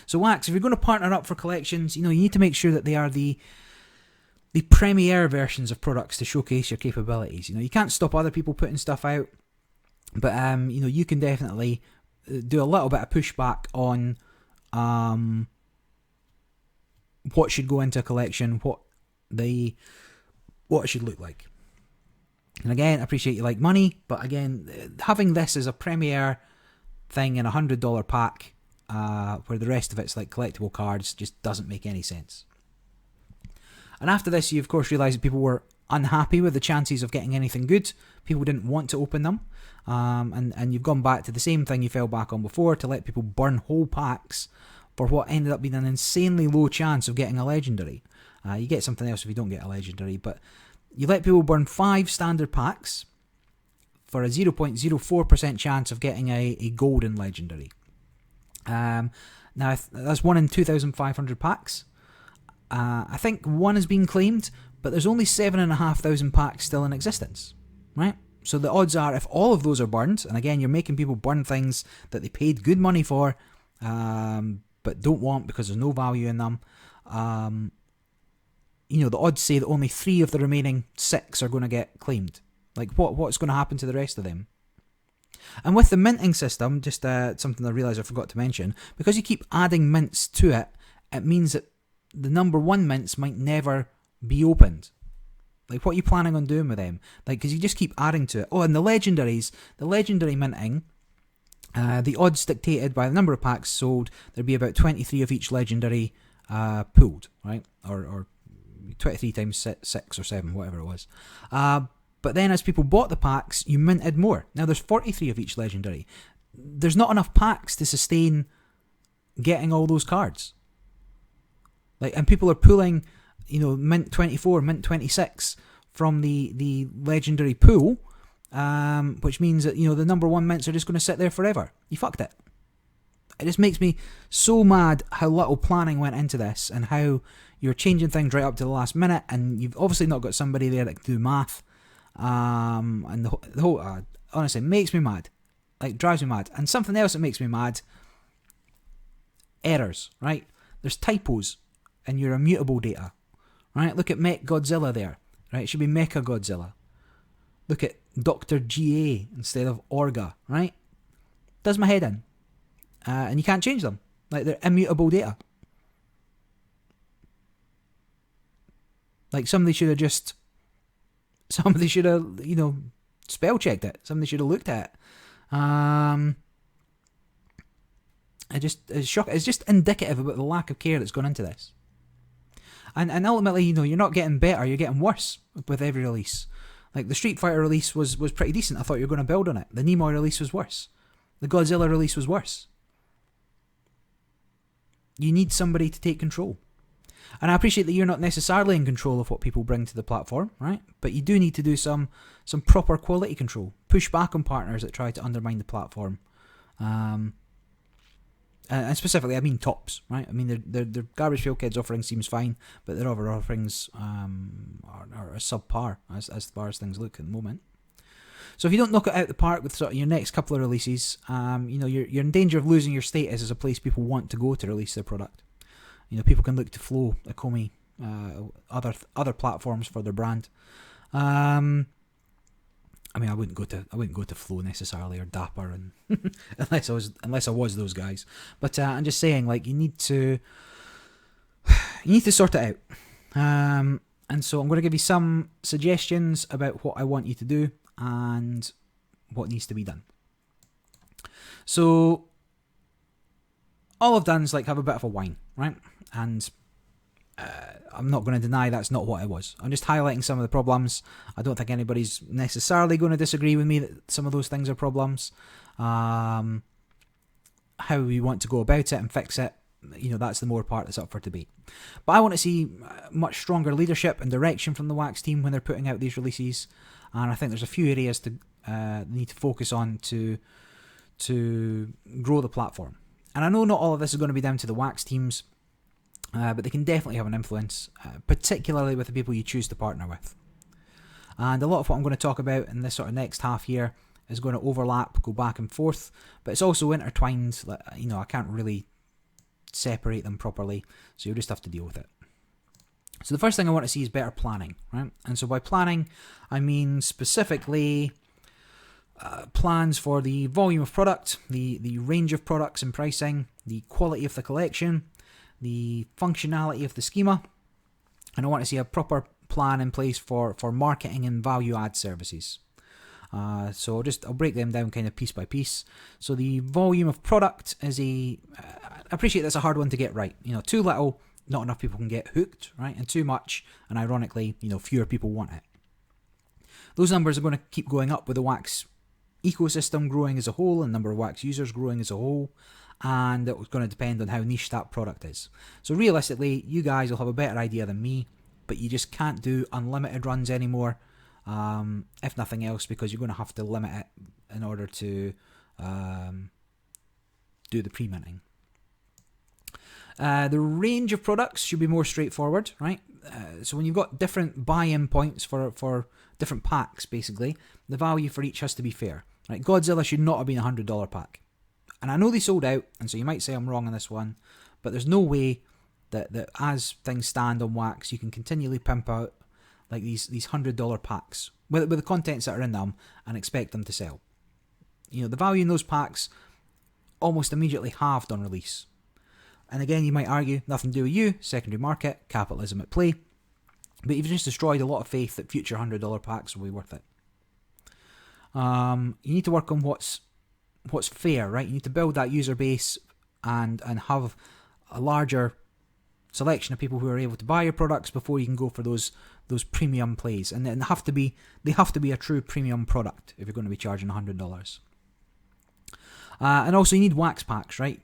So Wax, if you're going to partner up for collections, you need to make sure that they are the premier versions of products to showcase your capabilities. You can't stop other people putting stuff out, but you can definitely do a little bit of pushback on what should go into a collection, what it should look like. And again, I appreciate you like money, but again, having this as a premier thing in $100 pack, where the rest of it's like collectible cards, just doesn't make any sense. And after this, you of course realise that people were unhappy with the chances of getting anything good. People didn't want to open them. And you've gone back to the same thing you fell back on before, to let people burn whole packs for what ended up being an insanely low chance of getting a legendary. You get something else if you don't get a legendary, but you let people burn 5 standard packs for a 0.04% chance of getting a golden legendary. Now, that's 1 in 2,500 packs. I think 1 has been claimed, but there's only 7,500 packs still in existence, right? So the odds are, if all of those are burned, and again, you're making people burn things that they paid good money for, but don't want because there's no value in them, the odds say that only 3 of the remaining 6 are going to get claimed. Like, what's going to happen to the rest of them? And with the minting system, just something I realised I forgot to mention, because you keep adding mints to it, it means that the number 1 mints might never be opened. Like, what are you planning on doing with them? Like, because you just keep adding to it. Oh, and the legendaries, the legendary minting, the odds dictated by the number of packs sold, there'd be about 23 of each legendary pulled, right? Or 23 times 6 or 7, whatever it was. But then as people bought the packs, you minted more. Now there's 43 of each legendary. There's not enough packs to sustain getting all those cards. Like, and people are pulling, mint 24, mint 26 from the legendary pool, which means that, the number 1 mints are just going to sit there forever. You fucked it. It just makes me so mad how little planning went into this, and how you're changing things right up to the last minute, and you've obviously not got somebody there that can do math. And the whole honestly makes me mad. Like, drives me mad. And something else that makes me mad: errors, right? There's typos in your immutable data, right? Look at Mech Godzilla there, right? It should be Mecha Godzilla. Look at Dr. GA instead of Orga, right? Does my head in. And you can't change them. Like, they're immutable data. Like, somebody should have, spell checked it. Somebody should have looked at it. It's shocking. It's just indicative about the lack of care that's gone into this. And ultimately, you're not getting better, you're getting worse with every release. Like, the Street Fighter release was pretty decent. I thought you were going to build on it. The Nimoy release was worse. The Godzilla release was worse. You need somebody to take control. And I appreciate that you're not necessarily in control of what people bring to the platform, right? But you do need to do some proper quality control. Push back on partners that try to undermine the platform. And specifically, I mean tops, right? I mean, their Garbage Pail Kids offering seems fine, but their other offerings are subpar as far as things look at the moment. So if you don't knock it out the park with sort of your next couple of releases, you're in danger of losing your status as a place people want to go to release their product. People can look to Flow, Akomi, other platforms for their brand. I wouldn't go to Flow necessarily, or Dapper, and unless I was those guys. But I'm just saying, like, you need to sort it out. And so I'm going to give you some suggestions about what I want you to do and what needs to be done. So all I've done is have a bit of a whine, right? And I'm not going to deny that's not what it was. I'm just highlighting some of the problems. I don't think anybody's necessarily going to disagree with me that some of those things are problems. How we want to go about it and fix it, that's the more part that's up for debate. But I want to see much stronger leadership and direction from the Wax team when they're putting out these releases. And I think there's a few areas to need to focus on to grow the platform. And I know not all of this is going to be down to the Wax teams, but they can definitely have an influence, particularly with the people you choose to partner with. And a lot of what I'm going to talk about in this sort of next half year is going to overlap, go back and forth, but it's also intertwined. I can't really separate them properly, so you'll just have to deal with it. So the first thing I want to see is better planning, right? And so by planning, I mean specifically plans for the volume of product, the range of products and pricing, the quality of the collection, the functionality of the schema, and I want to see a proper plan in place for marketing and value add services. So I'll break them down kind of piece by piece. So the volume of product is I appreciate that's a hard one to get right. Too little, not enough people can get hooked, right? And too much, and ironically, fewer people want it. Those numbers are going to keep going up with the wax ecosystem growing as a whole and number of wax users growing as a whole, and it's going to depend on how niche that product is. So realistically, you guys will have a better idea than me, but you just can't do unlimited runs anymore, if nothing else, because you're going to have to limit it in order to do the pre-minting. The range of products should be more straightforward, right? So when you've got different buy-in points for different packs, basically, the value for each has to be fair. Right? Godzilla should not have been a $100 pack. And I know they sold out, and so you might say I'm wrong on this one, but there's no way that as things stand on wax, you can continually pimp out like these $100 packs with the contents that are in them and expect them to sell. The value in those packs almost immediately halved on release. And again, you might argue, nothing to do with you, secondary market, capitalism at play. But you've just destroyed a lot of faith that future $100 packs will be worth it. You need to work on what's fair, right? You need to build that user base and have a larger selection of people who are able to buy your products before you can go for those premium plays. And they have to be a true premium product if you're going to be charging $100. And also you need wax packs, right?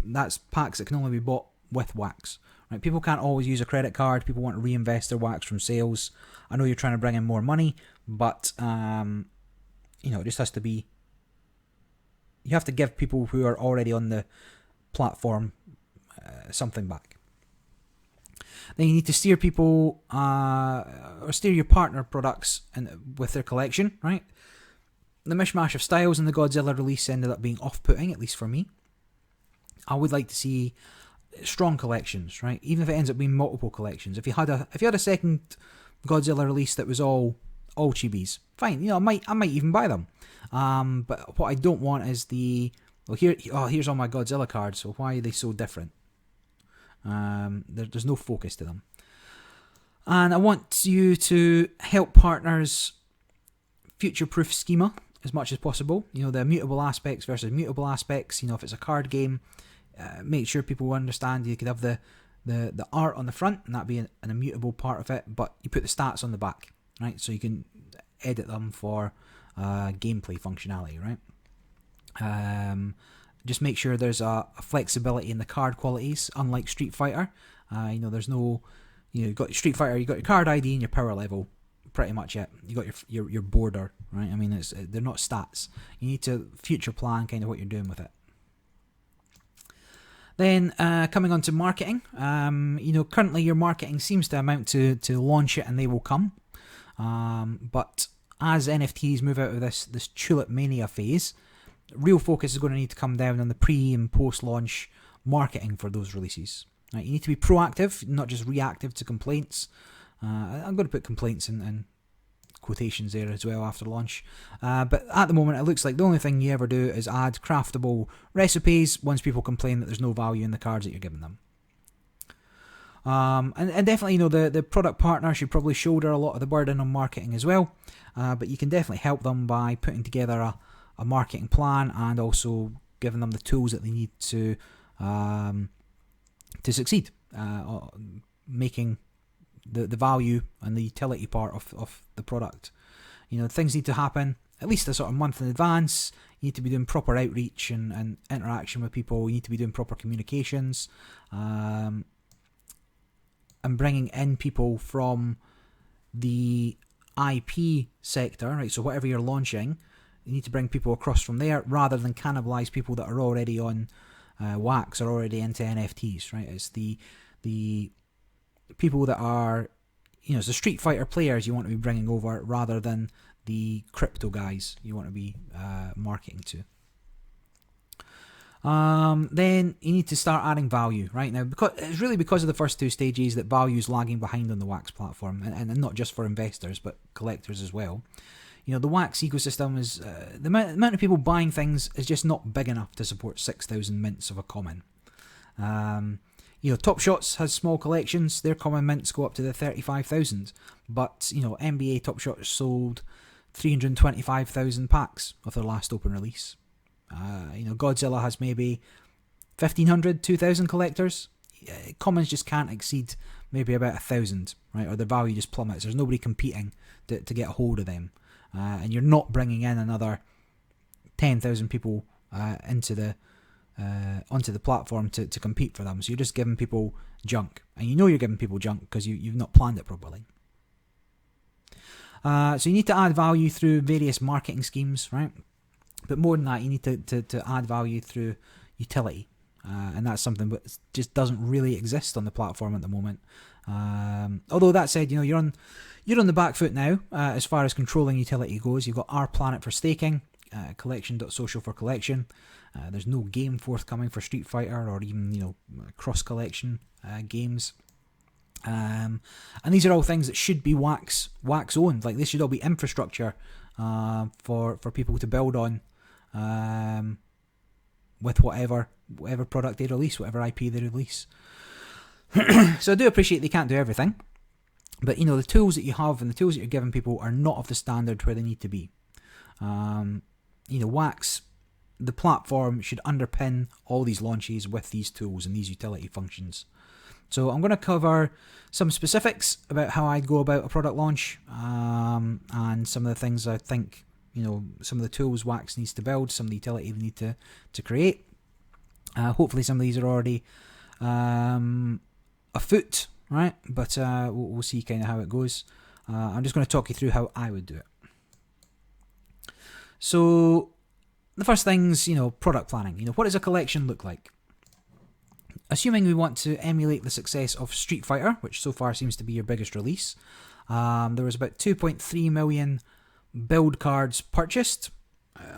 That's packs that can only be bought with wax. Right? People can't always use a credit card. People want to reinvest their wax from sales. I know you're trying to bring in more money, but it just has to be. You have to give people who are already on the platform something back. Then you need to steer people or steer your partner products with their collection, right? The mishmash of styles in the Godzilla release ended up being off-putting, at least for me. I would like to see strong collections, right? Even if it ends up being multiple collections. If you had a second Godzilla release that was all chibis, fine. I might even buy them. But what I don't want is here's all my Godzilla cards. So why are they so different? There's no focus to them. And I want you to help partners future-proof schema as much as possible. The immutable aspects versus mutable aspects. If it's a card game, make sure people understand you could have the art on the front and that be an immutable part of it, but you put the stats on the back, right? So you can edit them for gameplay functionality, right? Just make sure there's a flexibility in the card qualities, unlike Street Fighter. There's no, you've got Street Fighter, you've got your card ID and your power level. Pretty much it. You got your border, right? I mean, they're not stats. You need to future plan kind of what you're doing with it. Then coming on to marketing, currently your marketing seems to amount to launch it and they will come. But as NFTs move out of this tulip mania phase, real focus is going to need to come down on the pre and post launch marketing for those releases. Right? You need to be proactive, not just reactive to complaints. I'm going to put complaints in quotations there as well after launch. But at the moment, it looks like the only thing you ever do is add craftable recipes once people complain that there's no value in the cards that you're giving them. And definitely, the product partner should probably shoulder a lot of the burden on marketing as well. But you can definitely help them by putting together a marketing plan and also giving them the tools that they need to succeed, making the value and the utility part of the product. Things need to happen at least a sort of month in advance. You need to be doing proper outreach and interaction with people. You need to be doing proper communications and bringing in people from the IP sector, right? So whatever you're launching, you need to bring people across from there rather than cannibalize people that are already on wax or already into NFTs, right? It's the people that are, it's the Street Fighter players you want to be bringing over rather than the crypto guys you want to be marketing to. Then you need to start adding value right now, because it's really because of the first two stages that value is lagging behind on the wax platform, and not just for investors but collectors as well. The wax ecosystem is the amount of people buying things is just not big enough to support 6,000 mints of a common. Top Shots has small collections. Their common mints go up to the 35,000. But, NBA Top Shots sold 325,000 packs of their last open release. Godzilla has maybe 1,500, 2,000 collectors. Commons just can't exceed maybe about 1,000, right? Or the value just plummets. There's nobody competing to get a hold of them. And you're not bringing in another 10,000 people onto the platform to compete for them. So you're just giving people junk. And you know you're giving people junk because you've not planned it properly. So you need to add value through various marketing schemes, right? But more than that, you need to add value through utility. And that's something that just doesn't really exist on the platform at the moment. Although that said, you're on the back foot now as far as controlling utility goes. You've got Our Planet for staking, collection.social for collection. There's no game forthcoming for Street Fighter or even cross collection games. And these are all things that should be wax owned. Like, this should all be infrastructure for people to build on with whatever product they release, whatever IP they release. So I do appreciate they can't do everything, but the tools that you have and the tools that you're giving people are not of the standard where they need to be. Wax, the platform, should underpin all these launches with these tools and these utility functions. So I'm going to cover some specifics about how I'd go about a product launch, and some of the things I think, some of the tools Wax needs to build, some of the utility they need to create. Hopefully some of these are already afoot, right? But we'll see kind of how it goes. I'm just going to talk you through how I would do it. So the first thing's, product planning. What does a collection look like? Assuming we want to emulate the success of Street Fighter, which so far seems to be your biggest release, there was about 2.3 million build cards purchased.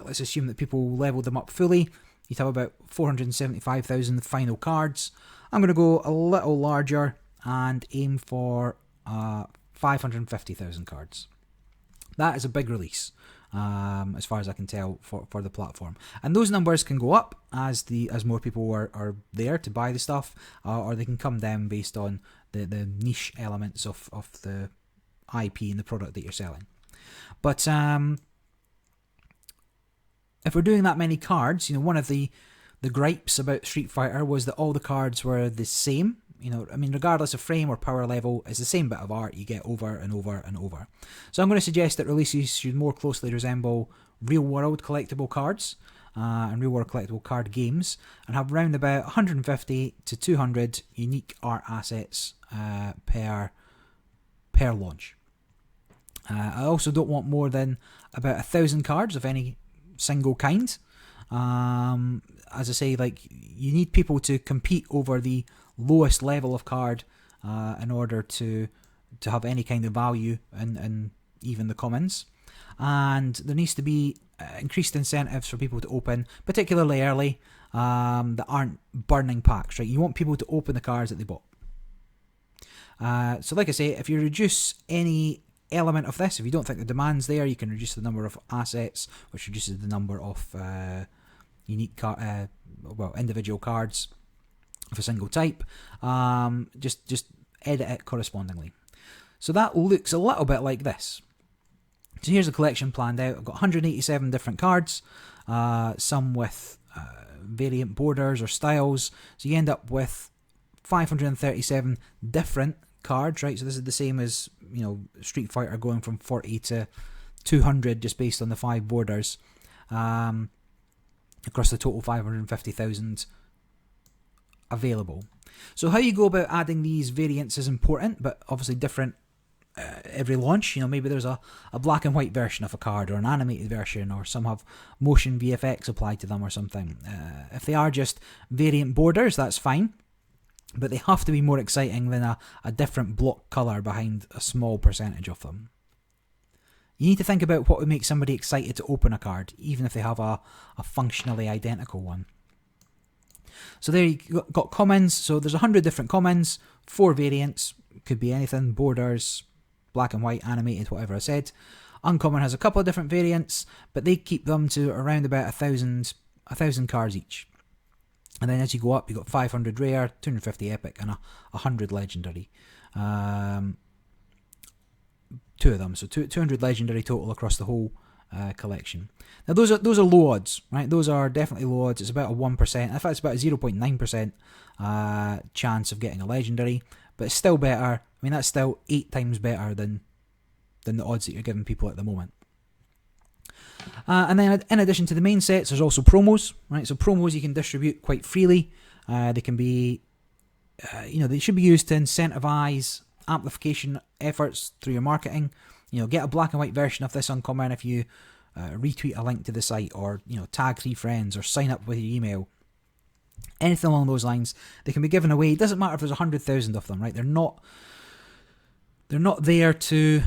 Let's assume that people leveled them up fully. You'd have about 475,000 final cards. I'm going to go a little larger and aim for 550,000 cards. That is a big release, as far as I can tell, for the platform. And those numbers can go up as more people are there to buy the stuff, or they can come down based on the niche elements of the IP and the product that you're selling. But if we're doing that many cards, one of the gripes about Street Fighter was that all the cards were the same. Regardless of frame or power level, it's the same bit of art you get over and over and over. So I'm going to suggest that releases should more closely resemble real-world collectible cards and real-world collectible card games, and have around about 150 to 200 unique art assets per launch. I also don't want more than about 1,000 cards of any single kind. As I say, you need people to compete over the lowest level of card in order to have any kind of value in even the commons. And there needs to be increased incentives for people to open, particularly early, that aren't burning packs, right? You want people to open the cards that they bought. So like I say, if you reduce any element of this, if you don't think the demand's there, you can reduce the number of assets, which reduces the number of individual cards of a single type. Just edit it correspondingly. So that looks a little bit like this. So here's the collection planned out. I've got 187 different cards, some with variant borders or styles. So you end up with 537 different cards, right? So this is the same as Street Fighter going from 40 to 200 just based on the 5 borders, across the total 550,000 available. So how you go about adding these variants is important, but obviously different every launch. Maybe there's a black and white version of a card, or an animated version, or some have motion VFX applied to them or something. If they are just variant borders, that's fine, but they have to be more exciting than a different block colour behind a small percentage of them. You need to think about what would make somebody excited to open a card, even if they have a functionally identical one. So there you got commons. So there's 100 different commons, 4 variants, could be anything, borders, black and white, animated, whatever I said. Uncommon has a couple of different variants, but they keep them to around about 1,000 cards each. And then as you go up, you've got 500 rare, 250 epic, and 100 legendary. two of them, so 200 legendary total across the whole collection. Now those are low odds, right? Those are definitely low odds. It's about a 1%. In fact, it's about a 0.9% chance of getting a legendary, but it's still better. I mean, that's still 8 times better than the odds that you're giving people at the moment. And then in addition to the main sets, there's also promos, right? So promos you can distribute quite freely. They can be, they should be used to incentivize amplification efforts through your marketing. Get a black and white version of this uncommon if you retweet a link to the site, or tag 3 friends, or sign up with your email. Anything along those lines, they can be given away. It doesn't matter if there's 100,000 of them, right? They're not there to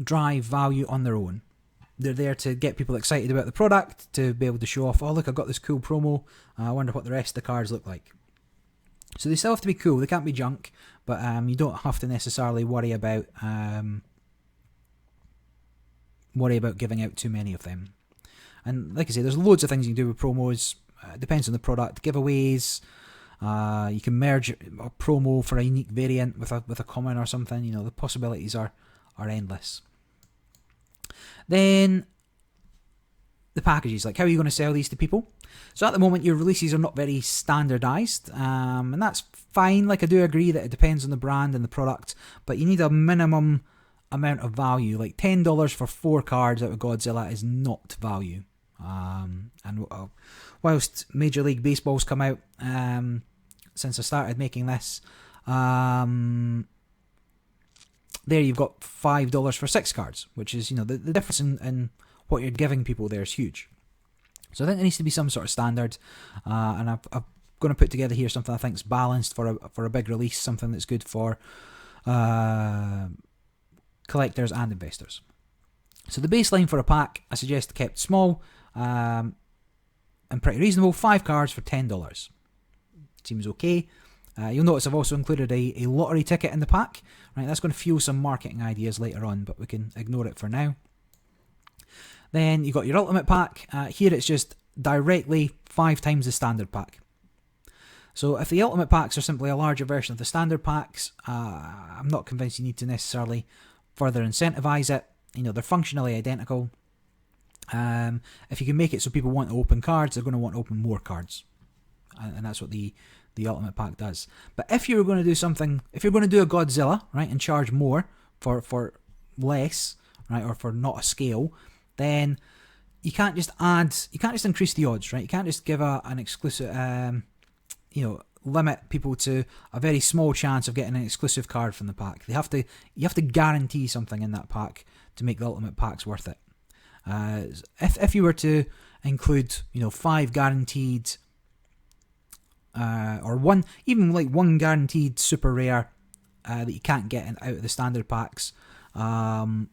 drive value on their own. They're there to get people excited about the product, to be able to show off, oh look, I've got this cool promo, I wonder what the rest of the cards look like. So they still have to be cool, they can't be junk, but you don't have to necessarily worry about giving out too many of them. And like I say, there's loads of things you can do with promos. It depends on the product. Giveaways, you can merge a promo for a unique variant with a common or something. The possibilities are endless. Then the packages, like how are you going to sell these to people? So at the moment your releases are not very standardized, and that's fine. Like I do agree that it depends on the brand and the product, but you need a minimum amount of value. Like $10 for 4 cards out of Godzilla is not value. And whilst Major League Baseball's come out since I started making this, there you've got $5 for 6 cards, which is, the difference in what you're giving people there is huge. So I think there needs to be some sort of standard, and I'm going to put together here something I think is balanced for a big release, something that's good for collectors and investors. So the baseline for a pack, I suggest kept small and pretty reasonable. 5 cards for $10. Seems okay. You'll notice I've also included a lottery ticket in the pack. Right, that's going to fuel some marketing ideas later on, but we can ignore it for now. Then you've got your ultimate pack. Here it's just directly 5 times the standard pack. So if the ultimate packs are simply a larger version of the standard packs, I'm not convinced you need to necessarily further incentivize it. They're functionally identical. If you can make it so people want to open cards, they're going to want to open more cards. And that's what the ultimate pack does. But if you're going to do something, if you're going to do a Godzilla, right, and charge more for less, right, or for not a scale, then you can't just increase the odds, right? You can't just give an exclusive, limit people to a very small chance of getting an exclusive card from the pack. You have to guarantee something in that pack to make the ultimate packs worth it. If you were to include 5 guaranteed or one guaranteed super rare that you can't get out of the standard packs, then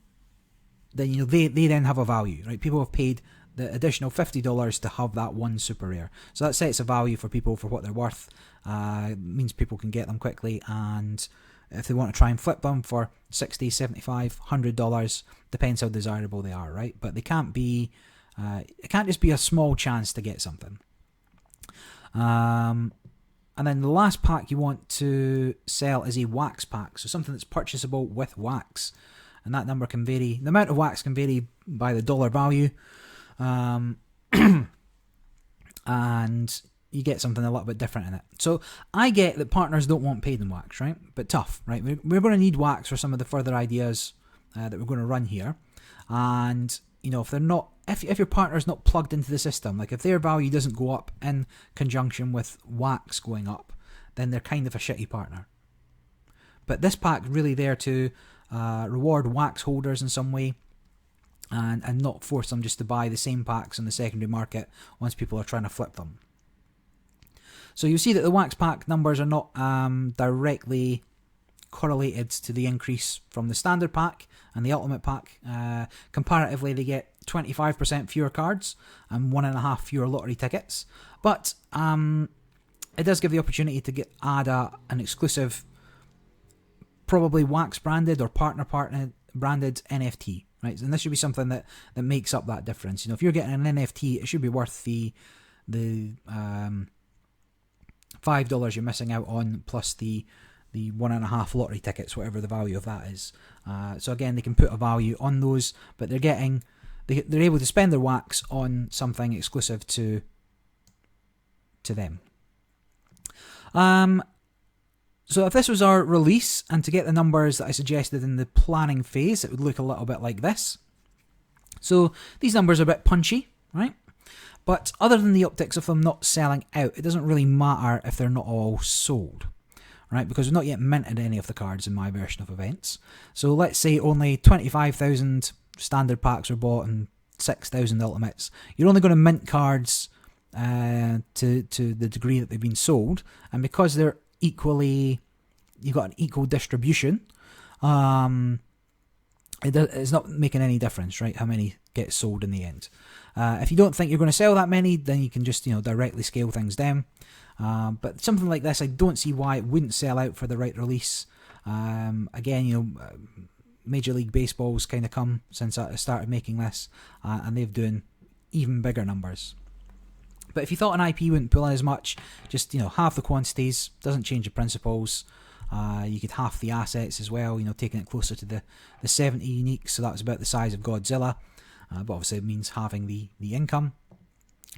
they then have a value, right? People have paid the additional $50 to have that one super rare, so that sets a value for people for what they're worth. It means people can get them quickly, and if they want to try and flip them for $60, $75, $100, depends how desirable they are, right? But they can't be it can't just be a small chance to get something. And then the last pack you want to sell is a wax pack, so something that's purchasable with wax, and that number can vary. The amount of wax can vary by the dollar value, and you get something a little bit different in it. So I get that partners don't want paid in wax, right? But tough, right? We're going to need wax for some of the further ideas that we're going to run here, and if they're not, if your partner's not plugged into the system, like if their value doesn't go up in conjunction with wax going up, then they're kind of a shitty partner. But this pack really there to reward wax holders in some way, and not force them just to buy the same packs on the secondary market once people are trying to flip them. So you'll see that the wax pack numbers are not directly correlated to the increase from the standard pack and the ultimate pack. Comparatively, they get 25% fewer cards and 1.5 fewer lottery tickets, but it does give the opportunity to add an exclusive, probably wax branded or partner branded NFT, right? And this should be something that makes up that difference. If you're getting an NFT, it should be worth the $5 you're missing out on, plus the the 1.5 lottery tickets, whatever the value of that is. So again, they can put a value on those, but they're able to spend their wax on something exclusive to them. So if this was our release, and to get the numbers that I suggested in the planning phase, it would look a little bit like this. So these numbers are a bit punchy, right? But other than the optics of them not selling out, it doesn't really matter if they're not all sold, right? Because we've not yet minted any of the cards in my version of events. So let's say only 25,000 standard packs were bought and 6,000 ultimates. You're only going to mint cards to the degree that they've been sold, and because they're equally, you've got an equal distribution, it's not making any difference, right, how many get sold in the end. If you don't think you're going to sell that many, then you can just directly scale things down. But something like this, I don't see why it wouldn't sell out for the right release. Again, Major League Baseball's kind of come since I started making this, and they've doing even bigger numbers. But if you thought an IP wouldn't pull in as much, just half the quantities, doesn't change the principles. You could half the assets as well, taking it closer to the 70 uniques, so that's about the size of Godzilla. But obviously it means halving the income.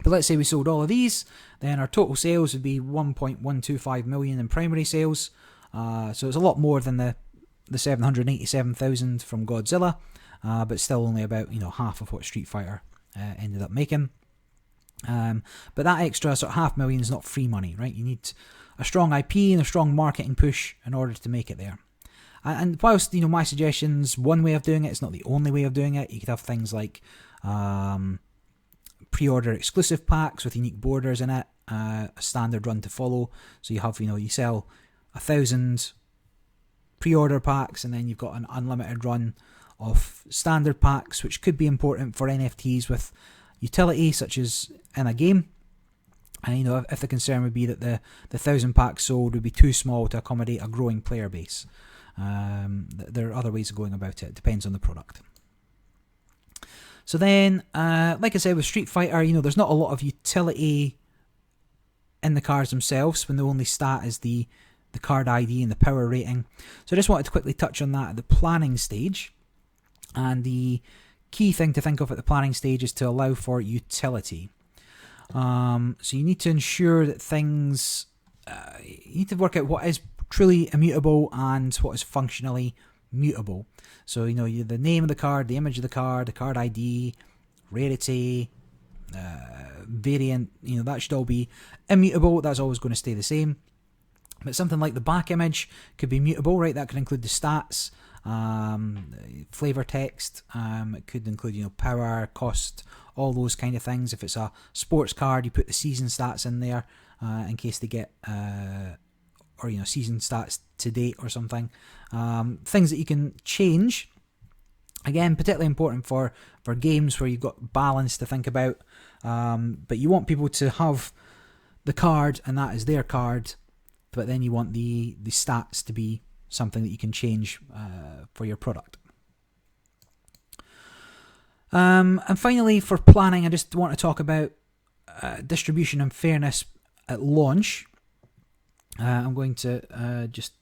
But let's say we sold all of these, then our total sales would be 1.125 million in primary sales. So it's a lot more than the 787,000 from Godzilla, but still only about half of what Street Fighter ended up making. But that extra sort of 500,000 is not free money, right? You need a strong IP and a strong marketing push in order to make it there. And whilst my suggestion's one way of doing it, it's not the only way of doing it. You could have things like pre-order exclusive packs with unique borders in it, a standard run to follow. So you have you sell 1,000 pre-order packs, and then you've got an unlimited run of standard packs, which could be important for NFTs with utility, such as in a game. And if the concern would be that the 1,000 packs sold would be too small to accommodate a growing player base. There are other ways of going about it. It depends on the product. So then, like I said, with Street Fighter, there's not a lot of utility in the cards themselves when the only stat is the card ID and the power rating. So I just wanted to quickly touch on that at the planning stage. And the key thing to think of at the planning stage is to allow for utility. So you need to ensure that things, you need to work out what is truly immutable and what is functionally mutable. So the name of the card, the image of the card ID, rarity, variant, that should all be immutable. That's always going to stay the same. But something like the back image could be mutable, right? That could include the stats, flavor text, it could include power, cost, all those kind of things. If it's a sports card, you put the season stats in there in case they get or season stats to date or something. Things that you can change, again, particularly important for games where you've got balance to think about, but you want people to have the card and that is their card, but then you want the stats to be something that you can change for your product. And finally, for planning, I just want to talk about distribution and fairness at launch. I'm going to just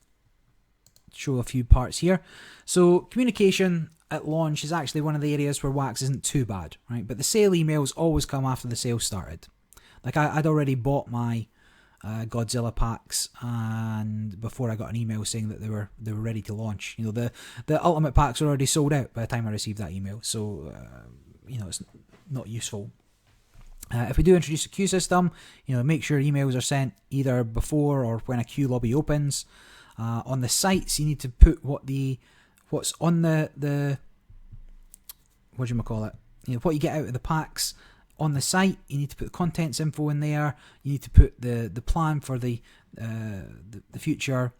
show a few parts here. So communication at launch is actually one of the areas where Wax isn't too bad, right? But the sale emails always come after the sale started. Like I'd already bought my Godzilla packs, and before I got an email saying that they were ready to launch. The ultimate packs were already sold out by the time I received that email, so it's not useful. If we do introduce a queue system, make sure emails are sent either before or when a queue lobby opens. On the sites, you need to put what's on the what you get out of the packs on the site. You need to put the contents info in there. You need to put the plan for the future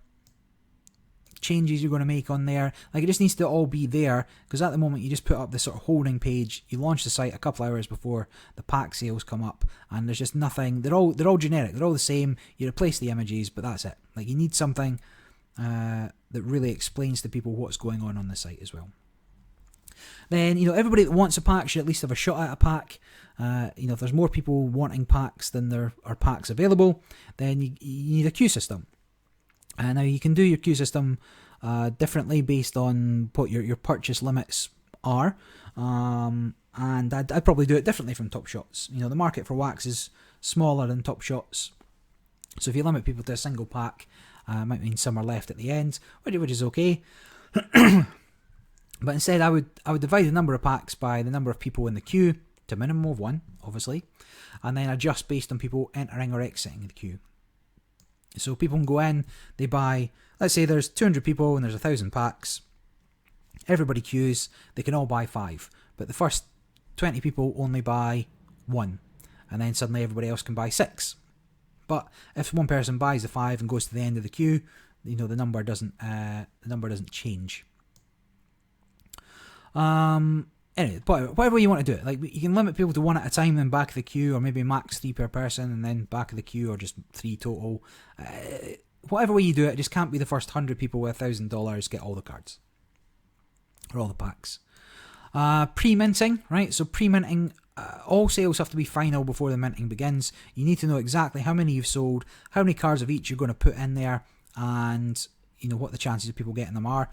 changes you're going to make on there. Like, it just needs to all be there, because at the moment you just put up this sort of holding page. You launch the site a couple hours before the pack sales come up, and there's just nothing. They're all generic. They're all the same. You replace the images, but that's it. Like, you need something that really explains to people what's going on the site as well. Then, everybody that wants a pack should at least have a shot at a pack. If there's more people wanting packs than there are packs available, then you need a queue system. Now you can do your queue system differently based on what your purchase limits are, and I'd probably do it differently from Top Shots. You know, the market for wax is smaller than Top Shots, so if you limit people to a single pack, might mean some are left at the end, which is okay. But instead, I would divide the number of packs by the number of people in the queue to a minimum of 1, obviously, and then adjust based on people entering or exiting the queue. So people can go in, they buy, let's say there's 200 people and there's 1,000 packs. Everybody queues, they can all buy 5. But the first 20 people only buy 1. And then suddenly everybody else can buy 6. But if one person buys the 5 and goes to the end of the queue, you know, the number doesn't change. Anyway, whatever you want to do it. Like, you can limit people to 1 at a time, then back of the queue, or maybe max 3 per person, and then back of the queue, or just 3 total. Whatever way you do it, it just can't be the first 100 people with $1,000 get all the cards. Or all the packs. Pre-minting, right? So pre-minting, all sales have to be final before the minting begins. You need to know exactly how many you've sold, how many cards of each you're going to put in there, and you know what the chances of people getting them are.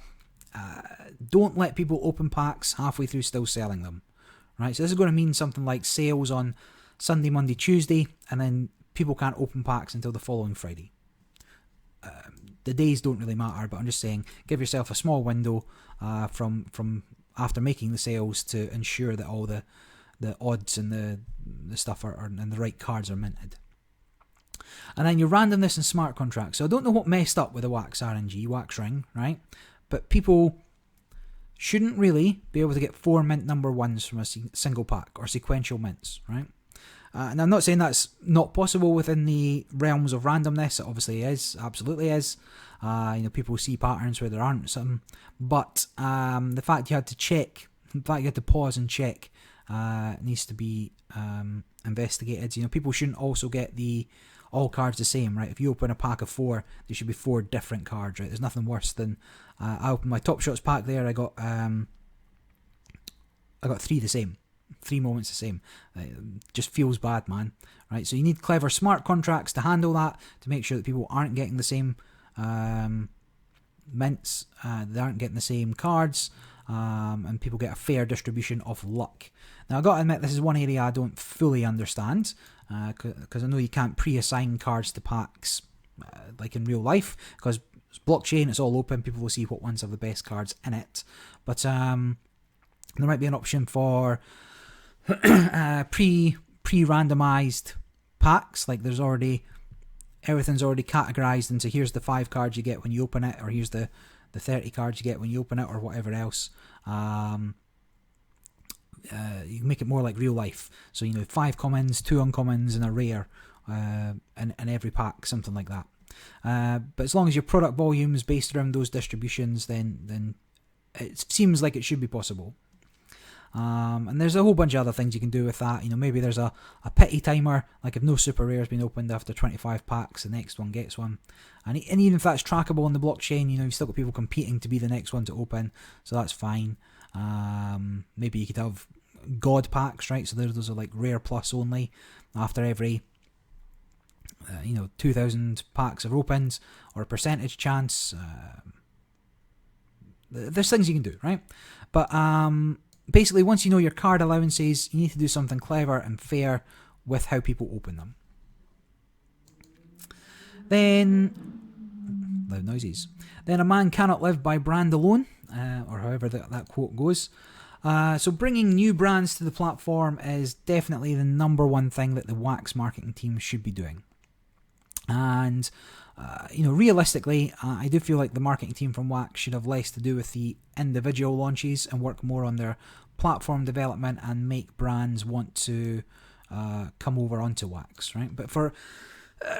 Don't let people open packs halfway through still selling them, right? So this is going to mean something like sales on Sunday, Monday, Tuesday, and then people can't open packs until the following Friday. The days don't really matter, but I'm just saying, give yourself a small window from after making the sales to ensure that all the odds and the stuff are and the right cards are minted. And then your randomness and smart contracts. So I don't know what messed up with the wax RNG, wax ring, right? But people shouldn't really be able to get 4 mint number 1s from a single pack or sequential mints, right? And I'm not saying that's not possible within the realms of randomness. It obviously is, absolutely is. You know, people see patterns where there aren't some. But the fact you had to check, the fact you had to pause and check, needs to be investigated. You know, people shouldn't also get all cards the same, right? If you open a pack of 4, there should be 4 different cards, right? There's nothing worse than I opened my Top Shots pack there. I got 3 the same, 3 moments the same. Just feels bad, man. Right? So you need clever, smart contracts to handle that, to make sure that people aren't getting the same mints, they aren't getting the same cards, and people get a fair distribution of luck. Now, I've got to admit, this is one area I don't fully understand, because I know you can't pre-assign cards to packs like in real life, because it's blockchain, it's all open, people will see what ones have the best cards in it. But there might be an option for pre-randomized packs, like everything's already categorized into here's the 5 cards you get when you open it, or here's the 30 cards you get when you open it, or whatever else. You can make it more like real life. So, you know, 5 commons, 2 uncommons, and a rare in every pack, something like that. But as long as your product volume is based around those distributions, then it seems like it should be possible. And there's a whole bunch of other things you can do with that. You know, maybe there's a pity timer, like if no super rare has been opened after 25 packs, the next one gets one. And even if that's trackable on the blockchain, you know, you've still got people competing to be the next one to open, so that's fine. Maybe you could have God packs, right? So those are like rare plus only after every 2,000 packs are opened, or a percentage chance. There's things you can do, right? But basically, once you know your card allowances, you need to do something clever and fair with how people open them. Then, loud noises. Then a man cannot live by brand alone, or however that quote goes. So bringing new brands to the platform is definitely the number one thing that the Wax marketing team should be doing. And realistically, I do feel like the marketing team from Wax should have less to do with the individual launches and work more on their platform development and make brands want to come over onto Wax, right? But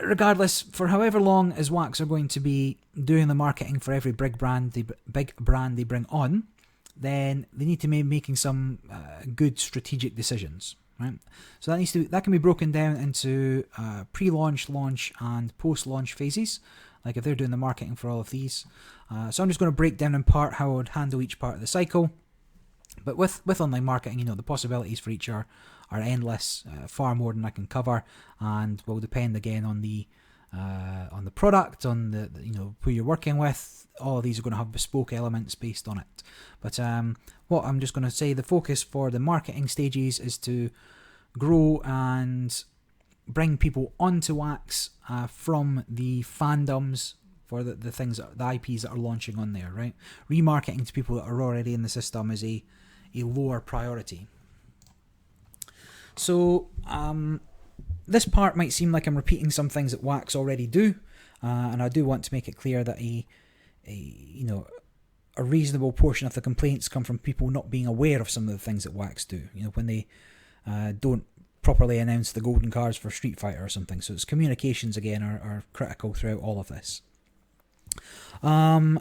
regardless, for however long as Wax are going to be doing the marketing for every big brand they bring on, then they need to be making some good strategic decisions. Right, so that can be broken down into pre-launch, launch, and post-launch phases. Like if they're doing the marketing for all of these, so I'm just going to break down in part how I would handle each part of the cycle. But with online marketing, the possibilities for each are endless, far more than I can cover, and will depend again on the on the product, on the who you're working with. All of these are going to have bespoke elements based on it. But what I'm just going to say, the focus for the marketing stages is to grow and bring people onto Wax from the fandoms for the things, the IPs that are launching on there, right? Remarketing to people that are already in the system is a lower priority. So this part might seem like I'm repeating some things that Wax already do, and I do want to make it clear that a reasonable portion of the complaints come from people not being aware of some of the things that Wax do. When they don't properly announce the golden cards for Street Fighter or something. So it's communications again are critical throughout all of this. So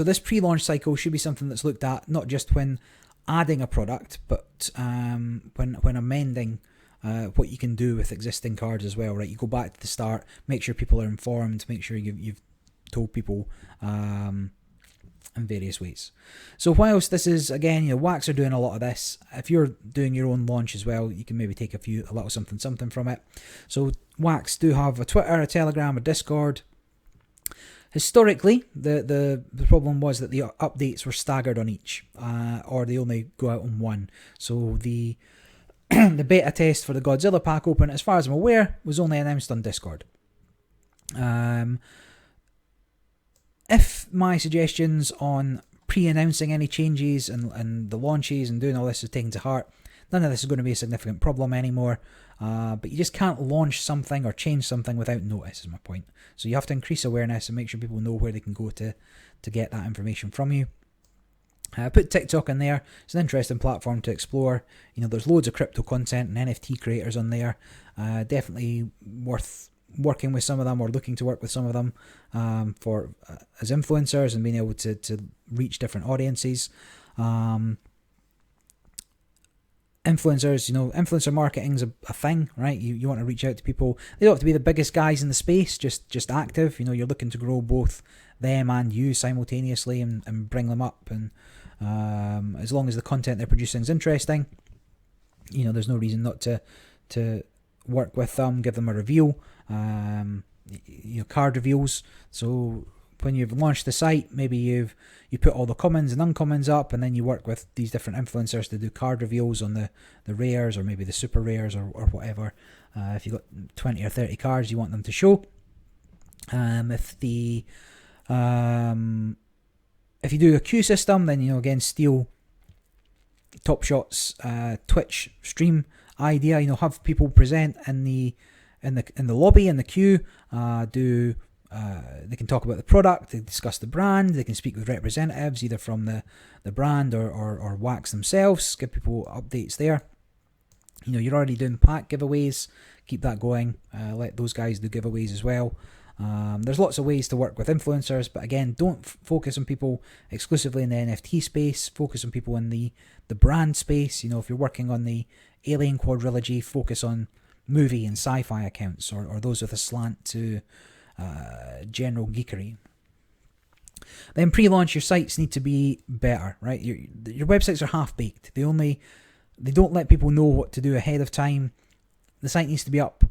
this pre-launch cycle should be something that's looked at not just when adding a product, but when amending what you can do with existing cards as well, right? You go back to the start, make sure people are informed, make sure you've told people in various ways. So whilst this is, again, Wax are doing a lot of this, if you're doing your own launch as well, you can maybe take a little something from it. So Wax do have a Twitter, a Telegram, a Discord. Historically, the problem was that the updates were staggered on each, or they only go out on one. So the the beta test for the Godzilla pack open, as far as I'm aware, was only announced on Discord. If my suggestions on pre-announcing any changes and the launches and doing all this is taken to heart, none of this is going to be a significant problem anymore. But you just can't launch something or change something without notice, is my point. So you have to increase awareness and make sure people know where they can go to get that information from you. Put TikTok in there. It's an interesting platform to explore. There's loads of crypto content and NFT creators on there. Definitely worth working with some of them, or looking to work with some of them for as influencers and being able to reach different audiences. Influencers, influencer marketing is a thing, right? You want to reach out to people. They don't have to be the biggest guys in the space, just active. You're looking to grow both them and you simultaneously and bring them up. And as long as the content they're producing is interesting, there's no reason not to work with them, give them a review, card reviews. So when you've launched the site, maybe you put all the commons and uncommons up, and then you work with these different influencers to do card reviews on the rares, or maybe the super rares, or whatever. If you've got 20 or 30 cards you want them to show. If you do a queue system, then again, steal Top Shot's Twitch stream idea. Have people present in the lobby, in the queue. They can talk about the product, they discuss the brand, they can speak with representatives either from the brand or Wax themselves, give people updates there. You're already doing pack giveaways, keep that going, let those guys do giveaways as well. There's lots of ways to work with influencers, but again, don't focus on people exclusively in the NFT space, focus on people in the brand space. If you're working on the Alien quadrilogy, focus on movie and sci-fi accounts, or those with a slant to general geekery. Then pre-launch, your sites need to be better, right? Your websites are half-baked. They don't let people know what to do ahead of time. The site needs to be up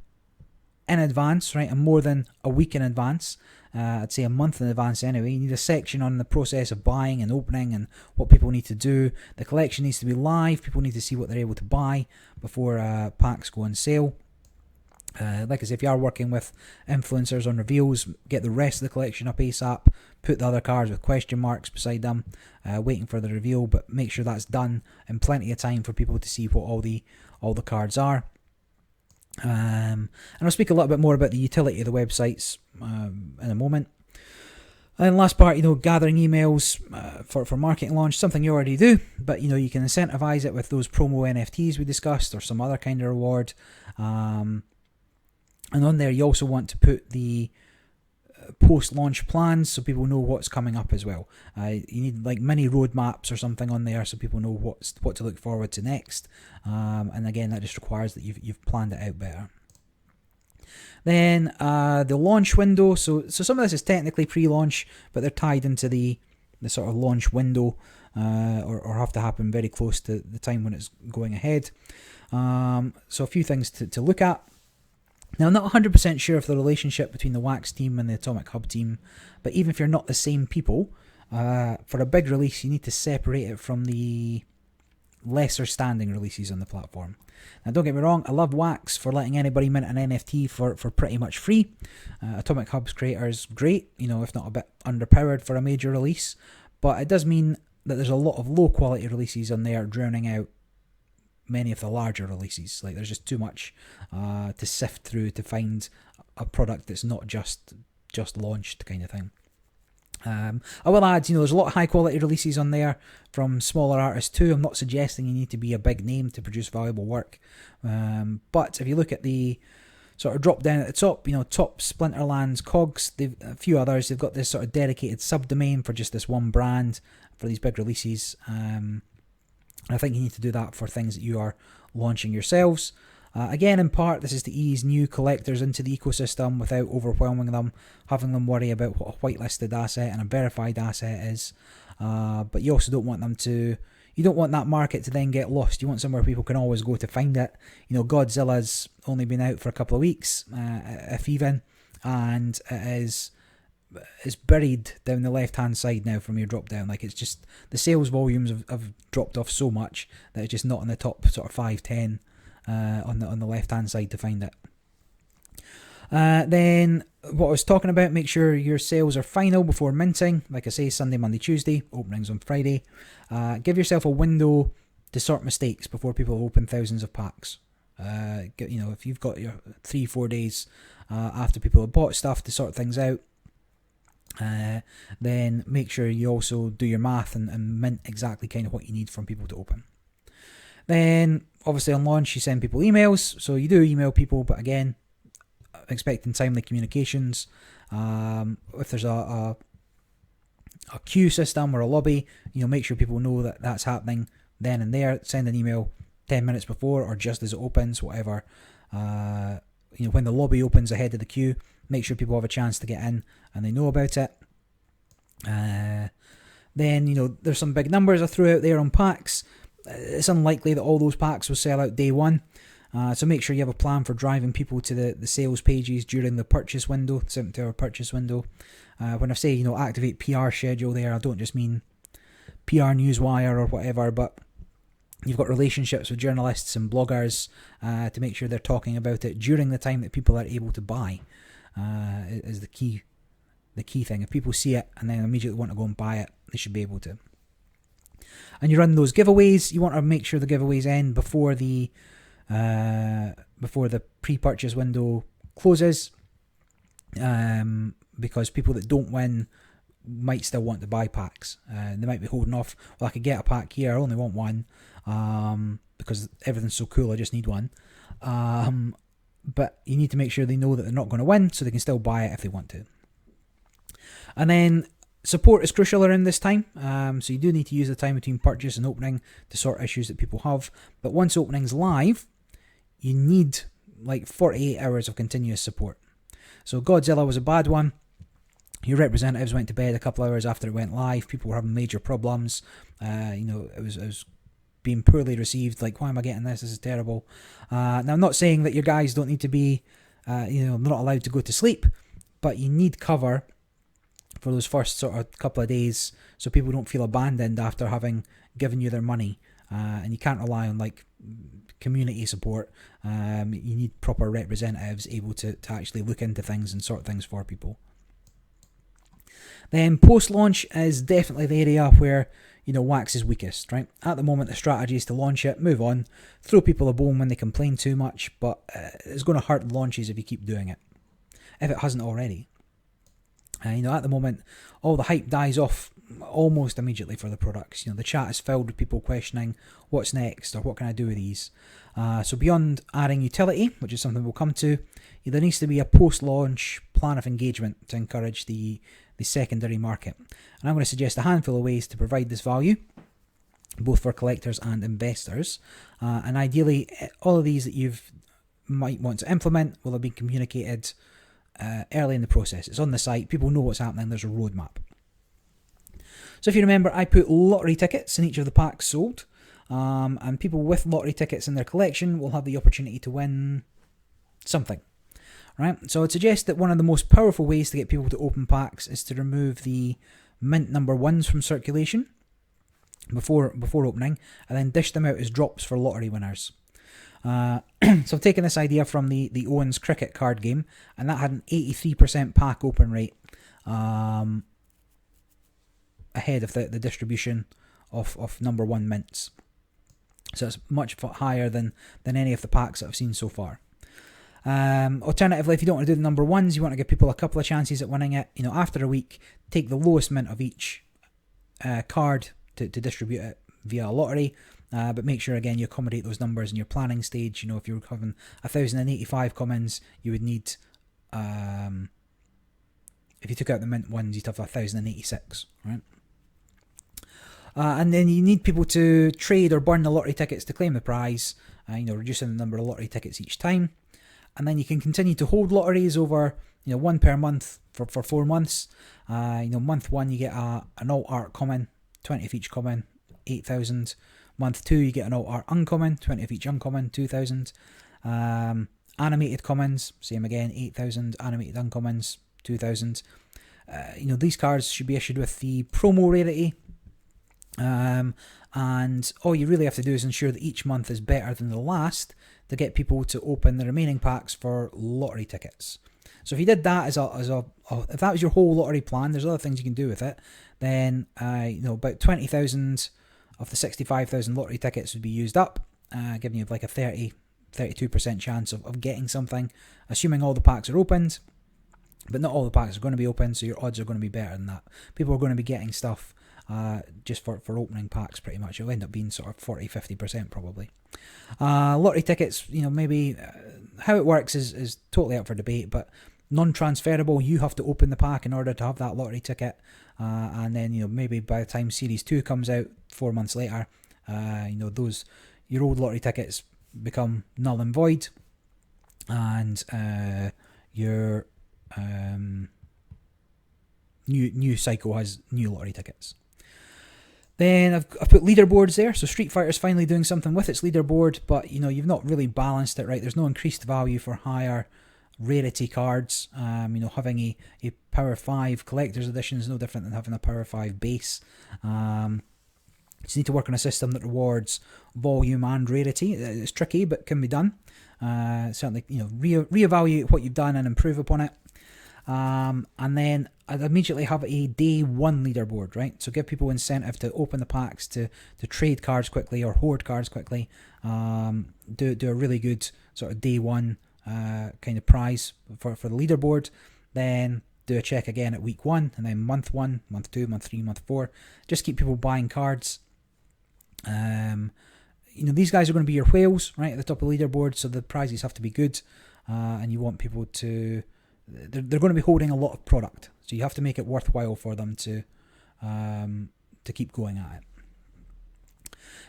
in advance, right? And more than a week in advance. I'd say a month in advance anyway. You need a section on the process of buying and opening and what people need to do. The collection needs to be live. People need to see what they're able to buy before packs go on sale. Like I say, if you are working with influencers on reveals, get the rest of the collection up ASAP. Put the other cards with question marks beside them, waiting for the reveal, but make sure that's done in plenty of time for people to see what all the cards are. And I'll speak a little bit more about the utility of the websites in a moment. And last part, gathering emails for marketing launch, something you already do, but you can incentivize it with those promo NFTs we discussed, or some other kind of reward. And on there, you also want to put the post-launch plans so people know what's coming up as well. You need like mini roadmaps or something on there so people know what to look forward to next. And again, that just requires that you've planned it out better. Then the launch window. So some of this is technically pre-launch, but they're tied into the sort of launch window, or have to happen very close to the time when it's going ahead. So a few things to look at. Now, I'm not 100% sure of the relationship between the Wax team and the Atomic Hub team, but even if you're not the same people, for a big release, you need to separate it from the lesser standing releases on the platform. Now, don't get me wrong, I love Wax for letting anybody mint an NFT for pretty much free. Atomic Hub's creators, great, if not a bit underpowered for a major release, but it does mean that there's a lot of low quality releases on there drowning out many of the larger releases. Like, there's just too much to sift through to find a product that's not just launched kind of thing. I will add, there's a lot of high quality releases on there from smaller artists too. I'm not suggesting you need to be a big name to produce valuable work, but if you look at the sort of drop down at the top, top Splinterlands, Cogs, they've a few others. They've got this sort of dedicated subdomain for just this one brand for these big releases. I think you need to do that for things that you are launching yourselves. Again, in part, this is to ease new collectors into the ecosystem without overwhelming them, having them worry about what a whitelisted asset and a verified asset is. But you also don't want you don't want that market to then get lost. You want somewhere people can always go to find it. Godzilla's only been out for a couple of weeks, if even, and it is buried down the left-hand side now from your drop-down. Like, it's just, the sales volumes have dropped off so much that it's just not in the top sort of 5-10 on the left-hand side to find it. Then, what I was talking about, make sure your sales are final before minting. Like I say, Sunday, Monday, Tuesday, openings on Friday. Give yourself a window to sort mistakes before people open thousands of packs. If you've got your 3-4 days after people have bought stuff to sort things out, then make sure you also do your math and mint exactly kind of what you need from people to open. Then, obviously on launch, you send people emails, so you do email people, but again, expecting timely communications. If there's a queue system or a lobby, make sure people know that that's happening then and there. Send an email 10 minutes before or just as it opens, whatever. When the lobby opens ahead of the queue, make sure people have a chance to get in and they know about it. Then, there's some big numbers I threw out there on packs. It's unlikely that all those packs will sell out day one. So make sure you have a plan for driving people to the sales pages during the purchase window, 7-hour purchase window. When I say, activate PR schedule there, I don't just mean PR Newswire or whatever, but you've got relationships with journalists and bloggers to make sure they're talking about it during the time that people are able to buy. Is the key thing. If people see it and then immediately want to go and buy it, they should be able to. And you run those giveaways. You want to make sure the giveaways end before the pre-purchase window closes, because people that don't win might still want to buy packs. They might be holding off. Well, I could get a pack here. I only want one because everything's so cool. I just need one. But you need to make sure they know that they're not going to win, so they can still buy it if they want to. And then support is crucial around this time, so you do need to use the time between purchase and opening to sort issues that people have. But once opening's live, you need like 48 hours of continuous support. So Godzilla was a bad one. Your representatives went to bed a couple hours after it went live. People were having major problems. It was being poorly received. Like, why am I getting this? This is terrible. Now, I'm not saying that your guys don't need to be, not allowed to go to sleep, but you need cover for those first sort of couple of days so people don't feel abandoned after having given you their money. And you can't rely on like community support. You need proper representatives able to actually look into things and sort things for people. Then post-launch is definitely the area where, Wax is weakest, right? At the moment, the strategy is to launch it, move on, throw people a bone when they complain too much, but it's going to hurt launches if you keep doing it, if it hasn't already. At the moment, all the hype dies off almost immediately for the products. The chat is filled with people questioning what's next or what can I do with these. So beyond adding utility, which is something we'll come to, there needs to be a post-launch plan of engagement to encourage the secondary market. And I'm going to suggest a handful of ways to provide this value, both for collectors and investors. And ideally, all of these that you might want to implement will have been communicated early in the process. It's on the site. People know what's happening. There's a roadmap. So if you remember, I put lottery tickets in each of the packs sold. And people with lottery tickets in their collection will have the opportunity to win something. right? So I'd suggest that one of the most powerful ways to get people to open packs is to remove the mint number ones from circulation before opening, and then dish them out as drops for lottery winners. So I've taken this idea from the Owens cricket card game, and that had an 83% pack open rate ahead of the distribution of number one mints. So it's much higher than any of the packs that I've seen so far. Alternatively, if you don't want to do the number ones, you want to give people a couple of chances at winning it. After a week, take the lowest mint of each card to distribute it via a lottery. But make sure, again, you accommodate those numbers in your planning stage. If you're having 1,085 commons, you would need, if you took out the mint ones, you'd have 1,086, right? And then you need people to trade or burn the lottery tickets to claim the prize, reducing the number of lottery tickets each time. And then you can continue to hold lotteries over, one per month for 4 months. Month 1 you get an alt art common, 20 of each common, 8,000. Month 2 you get an alt art uncommon, 20 of each uncommon, 2,000. Animated commons, same again, 8,000. Animated uncommons, 2,000. These cards should be issued with the promo rarity. And all you really have to do is ensure that each month is better than the last to get people to open the remaining packs for lottery tickets. So if you did that if that was your whole lottery plan, there's other things you can do with it. Then about 20,000 of the 65,000 lottery tickets would be used up, giving you like a 32% chance of getting something, assuming all the packs are opened. But not all the packs are going to be open, so your odds are going to be better than that. People are going to be getting stuff just for opening packs, pretty much. It'll end up being sort of 40-50% probably. Lottery tickets, maybe how it works is totally up for debate, but non-transferable, you have to open the pack in order to have that lottery ticket, and then maybe by the time Series 2 comes out 4 months later, your old lottery tickets become null and void, and your new cycle has new lottery tickets. Then I've put leaderboards there. So Street Fighter's finally doing something with its leaderboard, but you've not really balanced it right. There's no increased value for higher rarity cards. Having a Power 5 Collector's Edition is no different than having a Power 5 base. You just need to work on a system that rewards volume and rarity. It's tricky, but can be done. Certainly, reevaluate what you've done and improve upon it. And then I'd immediately have a day one leaderboard, right? So give people incentive to open the packs, to trade cards quickly or hoard cards quickly. Do a really good sort of day one kind of prize for the leaderboard. Then do a check again at week 1, and then month 1, month 2, month 3, month 4. Just keep people buying cards. These guys are going to be your whales, right, at the top of the leaderboard, so the prizes have to be good, and you want people to... They're going to be holding a lot of product, so you have to make it worthwhile for them to keep going at it.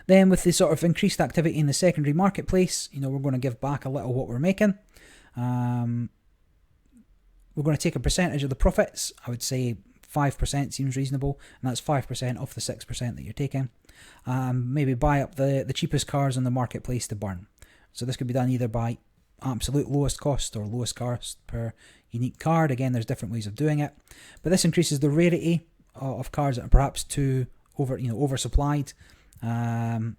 Then with the sort of increased activity in the secondary marketplace, we're going to give back a little what we're making. We're going to take a percentage of the profits. I would say 5% seems reasonable, and that's 5% off the 6% that you're taking. Maybe buy up the cheapest cars on the marketplace to burn. So this could be done either by absolute lowest cost or lowest cost per unique card. Again, there's different ways of doing it, but this increases the rarity of cards that are perhaps too oversupplied, or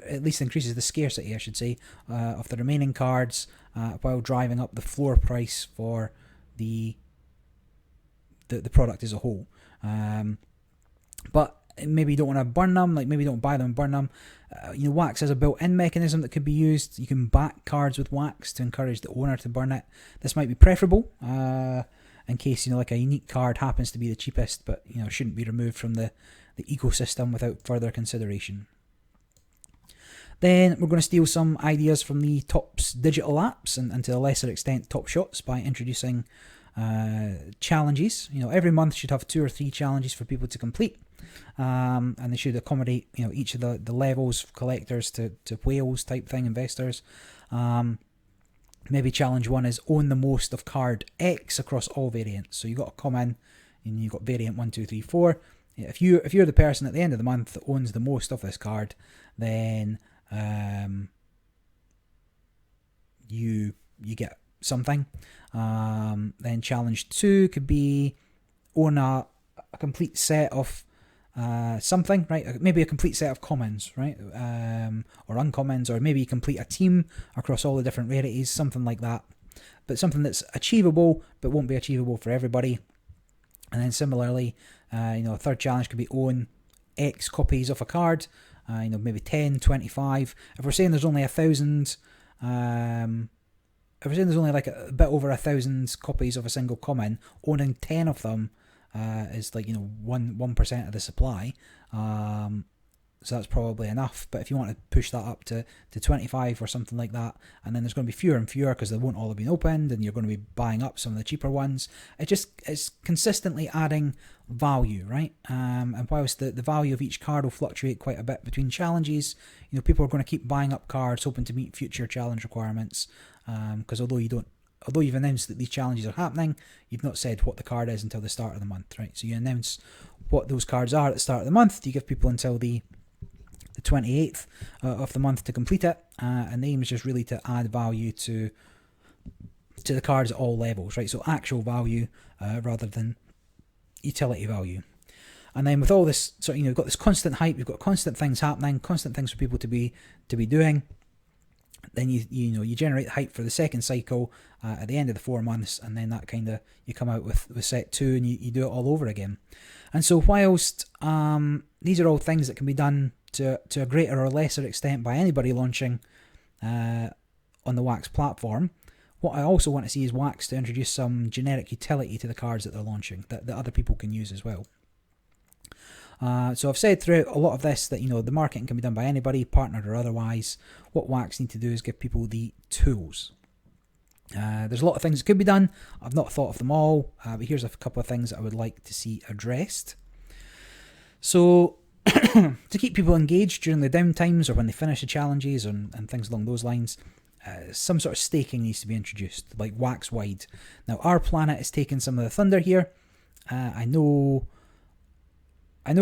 at least increases the scarcity, I should say, of the remaining cards, while driving up the floor price for the product as a whole. But maybe you don't want to burn them, maybe don't buy them and burn them. Wax has a built-in mechanism that could be used. You can back cards with wax to encourage the owner to burn it. This might be preferable in case like a unique card happens to be the cheapest, but shouldn't be removed from the ecosystem without further consideration. Then we're going to steal some ideas from the Topps digital apps and to a lesser extent Top Shots by introducing challenges. Every month should have 2 or 3 challenges for people to complete. And they should accommodate each of the levels, collectors to whales type thing, investors. Maybe challenge 1 is own the most of card X across all variants. So you've got a common and you've got variant 1, 2, 3, 4. If you're the person at the end of the month that owns the most of this card, then you get something. Then challenge 2 could be own a complete set of something, right? Maybe a complete set of commons, right? Or uncommons, or maybe complete a team across all the different rarities, something like that. But something that's achievable, but won't be achievable for everybody. And then similarly, a third challenge could be own X copies of a card, maybe 10, 25. If we're saying there's only 1,000, if we're saying there's only like a bit over 1,000 copies of a single common, owning 10 of them is like 1% of the supply. So that's probably enough. But if you want to push that up to 25 or something like that, and then there's going to be fewer and fewer because they won't all have been opened, and you're going to be buying up some of the cheaper ones. It's consistently adding value, right? And whilst the value of each card will fluctuate quite a bit between challenges, people are going to keep buying up cards hoping to meet future challenge requirements. Because although you've announced that these challenges are happening, you've not said what the card is until the start of the month, right? So you announce what those cards are at the start of the month. You give people until the 28th of the month to complete it, and the aim is just really to add value to the cards at all levels, right? So actual value rather than utility value. And then with all this, so you've got this constant hype, you've got constant things happening, constant things for people to be doing. Then you generate the hype for the second cycle at the end of the 4 months, and then that kind of you come out with set 2 and you do it all over again. And so whilst these are all things that can be done to a greater or lesser extent by anybody launching on the Wax platform, what I also want to see is Wax to introduce some generic utility to the cards that they're launching that other people can use as well. So I've said throughout a lot of this that the marketing can be done by anybody, partnered or otherwise. What Wax need to do is give people the tools. There's a lot of things that could be done. I've not thought of them all, but here's a couple of things that I would like to see addressed. So to keep people engaged during the downtimes or when they finish the challenges and things along those lines, some sort of staking needs to be introduced, like Wax wide. Now our planet is taking some of the thunder here. I know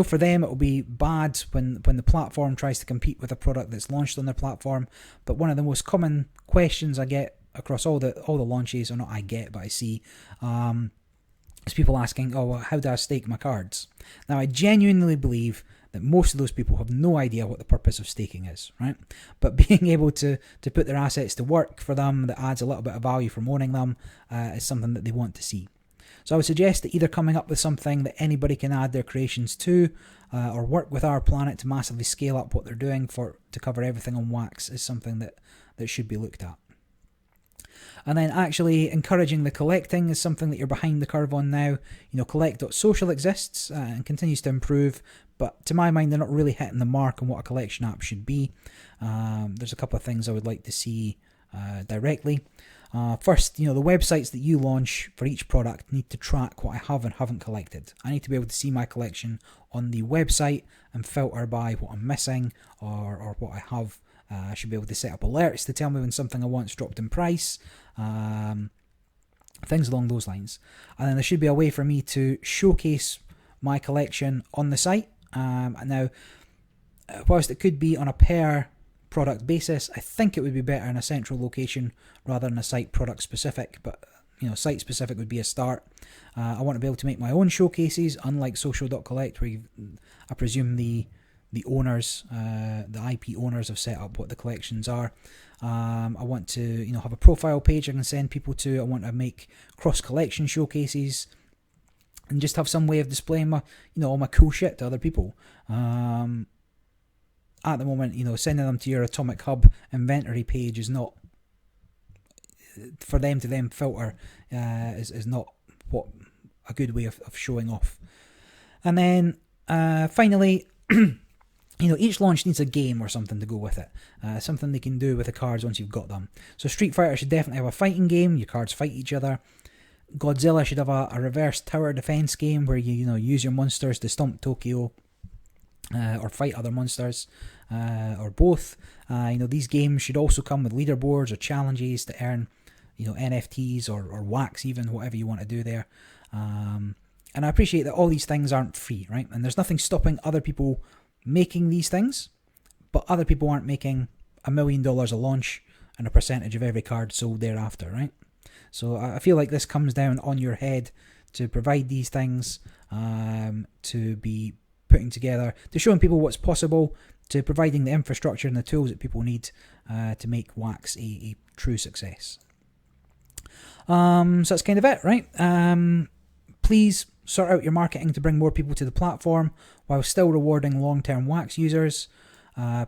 for them it will be bad when the platform tries to compete with a product that's launched on their platform. But one of the most common questions I get across all the launches, or not I get, but I see, is people asking, how do I stake my cards? Now I genuinely believe that most of those people have no idea what the purpose of staking is, right? But being able to put their assets to work for them that adds a little bit of value from owning them is something that they want to see. So I would suggest that either coming up with something that anybody can add their creations to, or work with our planet to massively scale up what they're doing to cover everything on Wax is something that should be looked at. And then actually encouraging the collecting is something that you're behind the curve on now. Collect.social exists and continues to improve, but to my mind they're not really hitting the mark on what a collection app should be. There's a couple of things I would like to see directly. First, the websites that you launch for each product need to track what I have and haven't collected. I need to be able to see my collection on the website and filter by what I'm missing or what I have. I should be able to set up alerts to tell me when something I want's dropped in price, things along those lines. And then there should be a way for me to showcase my collection on the site. Now, whilst it could be on a per product basis, I think it would be better in a central location rather than a site product specific, but site specific would be a start. I want to be able to make my own showcases, unlike social.collect where I presume the owners, the IP owners have set up what the collections are. I want to have a profile page I can send people to. I want to make cross collection showcases and just have some way of displaying my all my cool shit to other people. At the moment, sending them to your Atomic Hub inventory page is not, for them to then filter, is not what a good way of showing off. And then finally, each launch needs a game or something to go with it. Something they can do with the cards once you've got them. So Street Fighter should definitely have a fighting game. Your cards fight each other. Godzilla should have a reverse tower defense game where you use your monsters to stomp Tokyo. Or fight other monsters, or both. These games should also come with leaderboards or challenges to earn, NFTs or Wax, even whatever you want to do there. And I appreciate that all these things aren't free, right? And there's nothing stopping other people making these things, but other people aren't making $1 million a launch and a percentage of every card sold thereafter, right? So I feel like this comes down on your head to provide these things, to be putting together, to showing people what's possible, to providing the infrastructure and the tools that people need to make Wax a true success. So that's kind of it, right? Please sort out your marketing to bring more people to the platform while still rewarding long-term Wax users.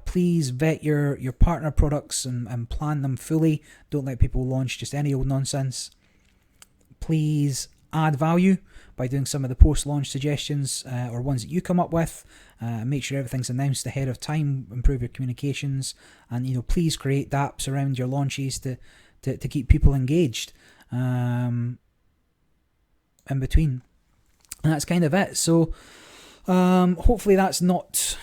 Please vet your partner products and plan them fully. Don't let people launch just any old nonsense. Please add value by doing some of the post-launch suggestions or ones that you come up with. Make sure everything's announced ahead of time. Improve your communications, and please create dApps around your launches to keep people engaged in between. And that's kind of it. So hopefully that's not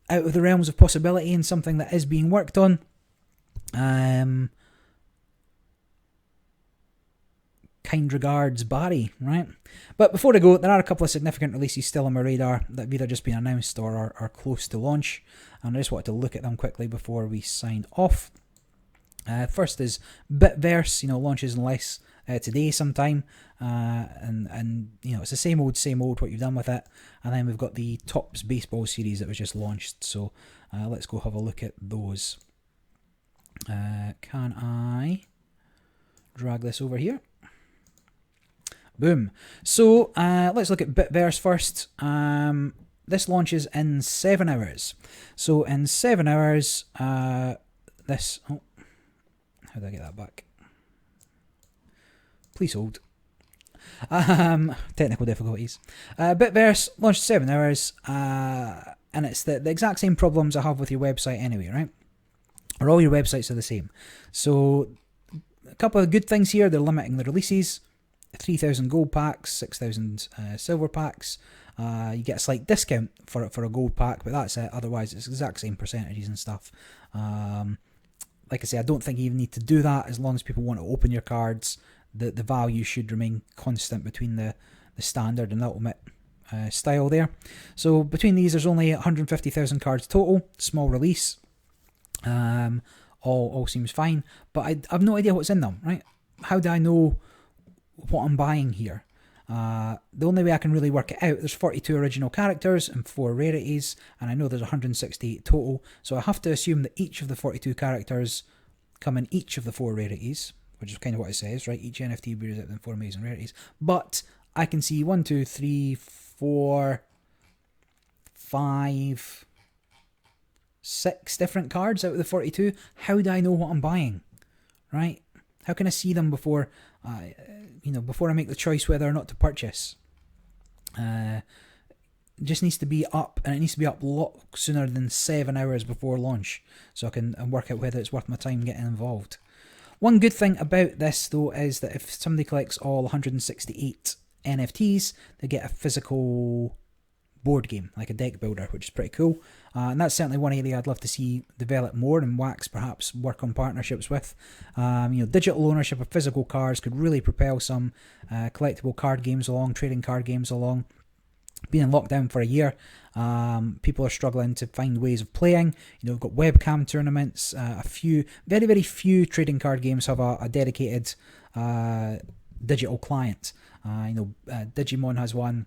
out of the realms of possibility and something that is being worked on. Kind regards, Barry, right? But before I go, there are a couple of significant releases still on my radar that have either just been announced or are close to launch, and I just wanted to look at them quickly before we sign off. First is Bitverse, launches in less today sometime, and it's the same old what you've done with it. And then we've got the Topps baseball series that was just launched, so let's go have a look at those. Can I drag this over here? Boom. So let's look at Bitverse first. This launches in 7 hours. So in 7 hours, this... Oh, how do I get that back? Please hold. Technical difficulties. Bitverse launched 7 hours, and it's the exact same problems I have with your website anyway, right? Or all your websites are the same. So a couple of good things here. They're limiting the releases. 3,000 gold packs, 6,000 silver packs. You get a slight discount for a gold pack, but that's it. Otherwise, it's the exact same percentages and stuff. Like I say, I don't think you even need to do that as long as people want to open your cards. The value should remain constant between the standard and the ultimate style there. So between these, there's only 150,000 cards total. Small release. All seems fine, but I've no idea what's in them, right? How do I know what I'm buying here? The only way I can really work it out, there's 42 original characters and 4 rarities, and I know there's 168 total, so I have to assume that each of the 42 characters come in each of the 4 rarities, which is kind of what it says, right? Each NFT bears out in 4 amazing rarities, but I can see 1, 2, 3, 4, 5, 6 different cards out of the 42. How do I know what I'm buying, right? How can I see them before before I make the choice whether or not to purchase? It just needs to be up, and it needs to be up a lot sooner than 7 hours before launch, so I can work out whether it's worth my time getting involved. One good thing about this, though, is that if somebody collects all 168 NFTs, they get a physical board game, like a deck builder, which is pretty cool. And that's certainly one area I'd love to see develop more, and Wax perhaps work on partnerships with. Digital ownership of physical cards could really propel some collectible card games along, trading card games along. Being in lockdown for a year, people are struggling to find ways of playing. We've got webcam tournaments. A few, very, very few trading card games have a dedicated digital client. Digimon has one.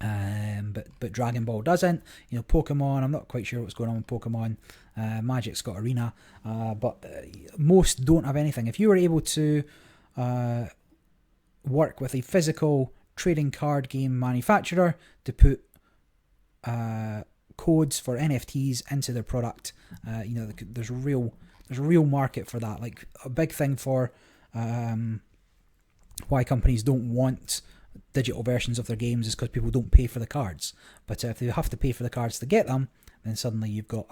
But Dragon Ball doesn't. Pokemon, I'm not quite sure what's going on with Pokemon. Magic's got Arena, but most don't have anything. If you were able to work with a physical trading card game manufacturer to put codes for NFTs into their product, there's a real market for that. Like, a big thing for why companies don't want digital versions of their games is because people don't pay for the cards. But if they have to pay for the cards to get them, then suddenly you've got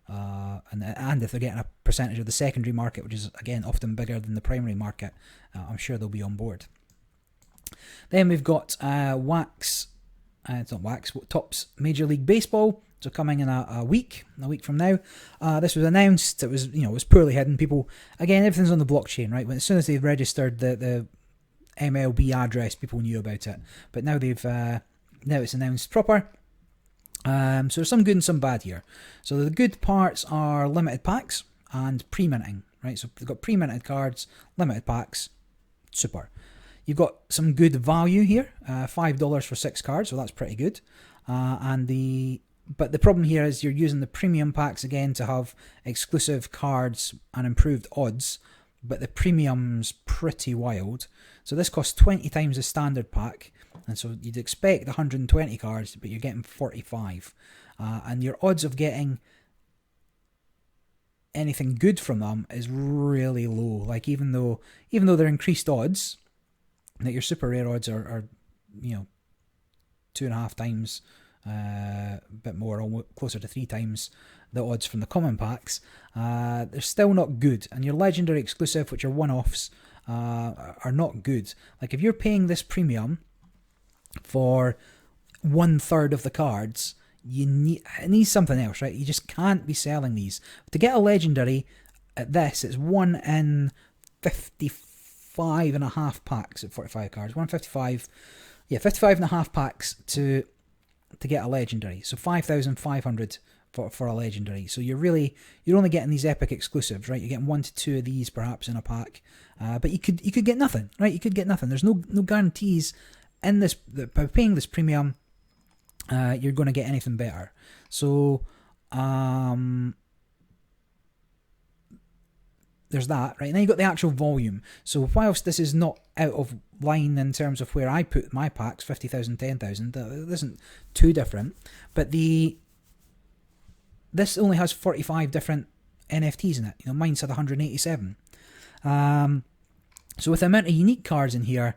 and if they're getting a percentage of the secondary market, which is again often bigger than the primary market, I'm sure they'll be on board. Then we've got Wax. It's not Wax. Topps Major League Baseball. So coming in a week from now. This was announced. It was poorly hidden. People, again, everything's on the blockchain, right? As soon as they've registered the MLB address, people knew about it, but now it's announced proper. So there's some good and some bad here. So the good parts are limited packs and pre-minting, right? So they've got pre-minted cards, limited packs, super. You've got some good value here, $5 for 6 cards, so that's pretty good. But the problem here is you're using the premium packs again to have exclusive cards and improved odds, but the premium's pretty wild. So this costs 20 times the standard pack, and so you'd expect 120 cards, but you're getting 45. And your odds of getting anything good from them is really low. Like even though they're increased odds, that your super rare odds are 2.5 times, a bit more, almost closer to 3 times the odds from the common packs, they're still not good. And your legendary exclusive, which are one-offs, are not good. Like if you're paying this premium for 1/3 of the cards, it needs something else, right? You just can't be selling these. To get a legendary at this, it's 1 in 55.5 packs at 45 cards. 155, 55.5 packs to get a legendary. So 5,500 for a legendary. So you're only getting these epic exclusives, right? You're getting 1 to 2 of these perhaps in a pack, but you could get nothing, right? You could get nothing. There's no guarantees in this. By paying this premium, you're going to get anything better. So there's that, right? And then you've got the actual volume. So whilst this is not out of line in terms of where I put my packs, 50,000, 10,000, it isn't too different, but this only has 45 different NFTs in it. Mine said 187. So with the amount of unique cards in here,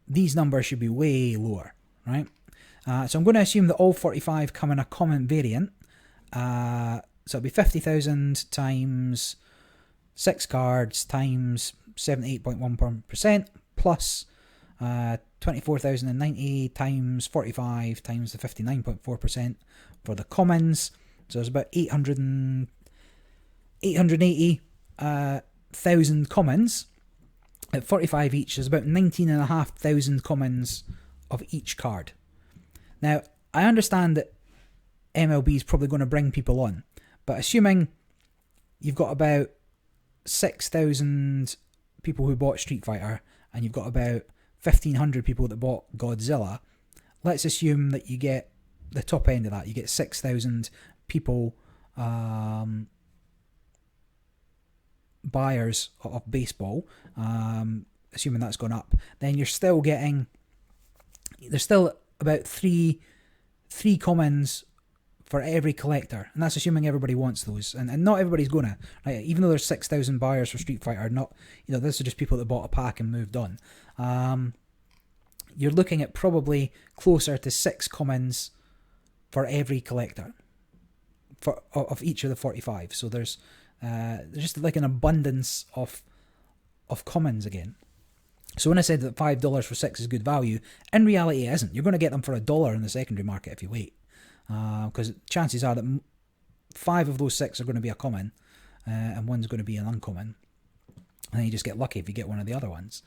these numbers should be way lower, right? So I'm going to assume that all 45 come in a common variant. So it'll be 50,000 times 6 cards times 78.1% plus 24,090 times 45 times the 59.4% for the commons. So there's about 880,000 commons. At 45 each, there's about 19,500 commons of each card. Now, I understand that MLB is probably going to bring people on, but assuming you've got about 6,000 people who bought Street Fighter and you've got about 1,500 people that bought Godzilla, let's assume that you get the top end of that. You get 6,000 people, buyers of baseball, assuming that's gone up, then there's still about three commons for every collector, and that's assuming everybody wants those, and not everybody's gonna, right? Even though there's 6,000 buyers for Street Fighter, not, this is just people that bought a pack and moved on. You're looking at probably closer to 6 commons for every collector of each of the 45. So there's just like an abundance of commons again. So when I said that $5 for 6 is good value, in reality it isn't. You're going to get them for $1 in the secondary market if you wait. Because chances are that 5 of those 6 are going to be a common, and 1's going to be an uncommon. And then you just get lucky if you get one of the other ones.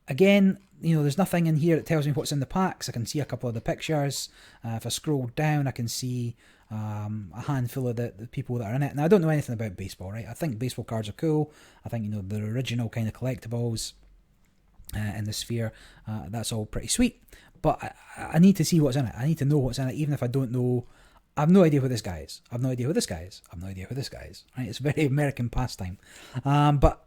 Again, there's nothing in here that tells me what's in the packs. I can see a couple of the pictures. If I scroll down, I can see a handful of the people that are in it. Now, I don't know anything about baseball, right? I think baseball cards are cool. I think, the original kind of collectibles in the sphere, that's all pretty sweet. But I need to see what's in it. I need to know what's in it, even if I don't know. I have no idea who this guy is. I have no idea who this guy is. I have no idea who this guy is. Right? It's a very American pastime. But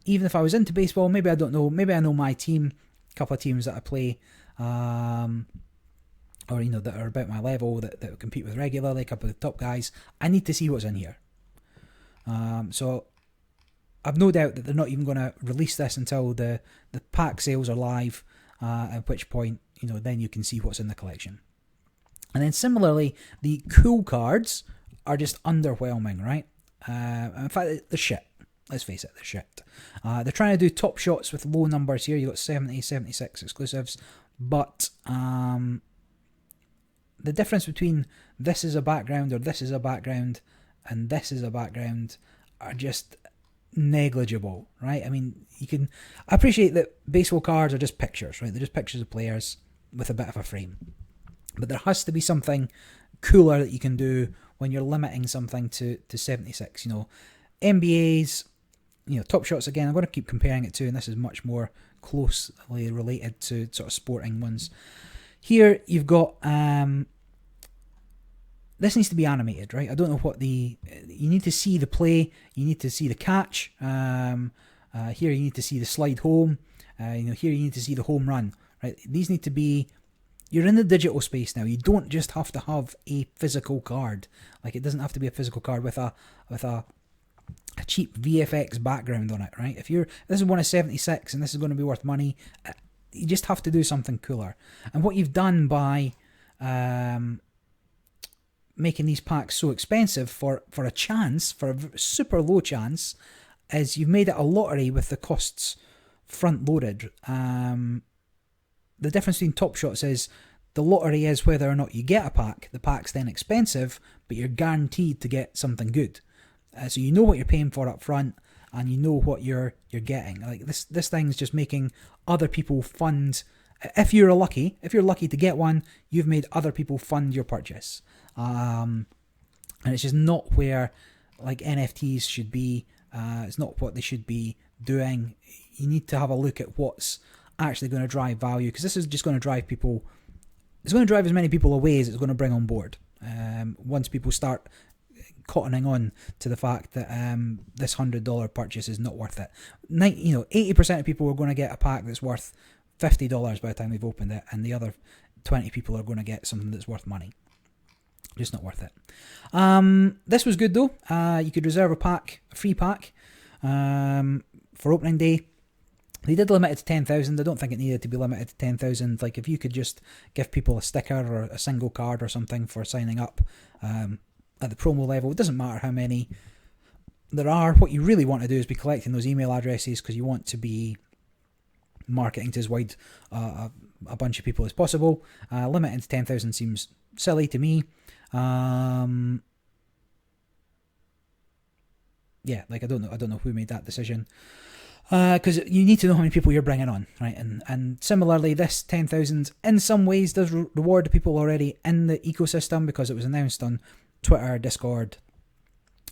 even if I was into baseball, maybe I don't know. Maybe I know my team, a couple of teams that I play, or that are about my level, that compete with regularly, a couple of the top guys. I need to see what's in here. So I've no doubt that they're not even going to release this until the pack sales are live. At which point, then you can see what's in the collection. And then similarly, the cool cards are just underwhelming, right? In fact, they're shit. Let's face it, they're shit. They're trying to do top shots with low numbers here. You've got 70, 76 exclusives. But the difference between this is a background or this is a background and this is a background are just negligible, right? I mean, I appreciate that baseball cards are just pictures, right? They're just pictures of players with a bit of a frame. But there has to be something cooler that you can do when you're limiting something to 76. NBA's, Top Shots again, I'm going to keep comparing it to, and this is much more closely related to sort of sporting ones. Here you've got, this needs to be animated, right? I don't know what you need to see the play, you need to see the catch, here you need to see the slide home, here you need to see the home run, right? These need to be, you're in the digital space now. You don't just have to have a physical card. Like, it doesn't have to be a physical card with a cheap VFX background on it, right? If this is one of 76 and this is going to be worth money, you just have to do something cooler. And what you've done by making these packs so expensive for a chance, for a super low chance, is you've made it a lottery with the costs front loaded. The difference between Top Shots is the lottery is whether or not you get a pack. The pack's then expensive, but you're guaranteed to get something good. So you know what you're paying for up front, and you know what you're getting. Like this thing's just making other people fund. If you're lucky to get one, you've made other people fund your purchase. And it's just not where like NFTs should be. It's not what they should be doing. You need to have a look at what's actually going to drive value, because this is just going to drive people. It's going to drive as many people away as it's going to bring on board. Once people start cottoning on to the fact that this $100 purchase is not worth it. 80% of people are going to get a pack that's worth $50 by the time they've opened it, and the other 20 people are going to get something that's worth money. Just not worth it. This was good though. You could reserve a free pack, for opening day. They did limit it to 10,000. I don't think it needed to be limited to 10,000. Like, if you could just give people a sticker or a single card or something for signing up at the promo level, it doesn't matter how many there are. What you really want to do is be collecting those email addresses, because you want to be marketing to as wide a bunch of people as possible. Limiting to 10,000 seems silly to me. Yeah, like I don't know who made that decision. Because you need to know how many people you're bringing on, right? And similarly, this 10,000 in some ways does reward the people already in the ecosystem, because it was announced on Twitter, Discord,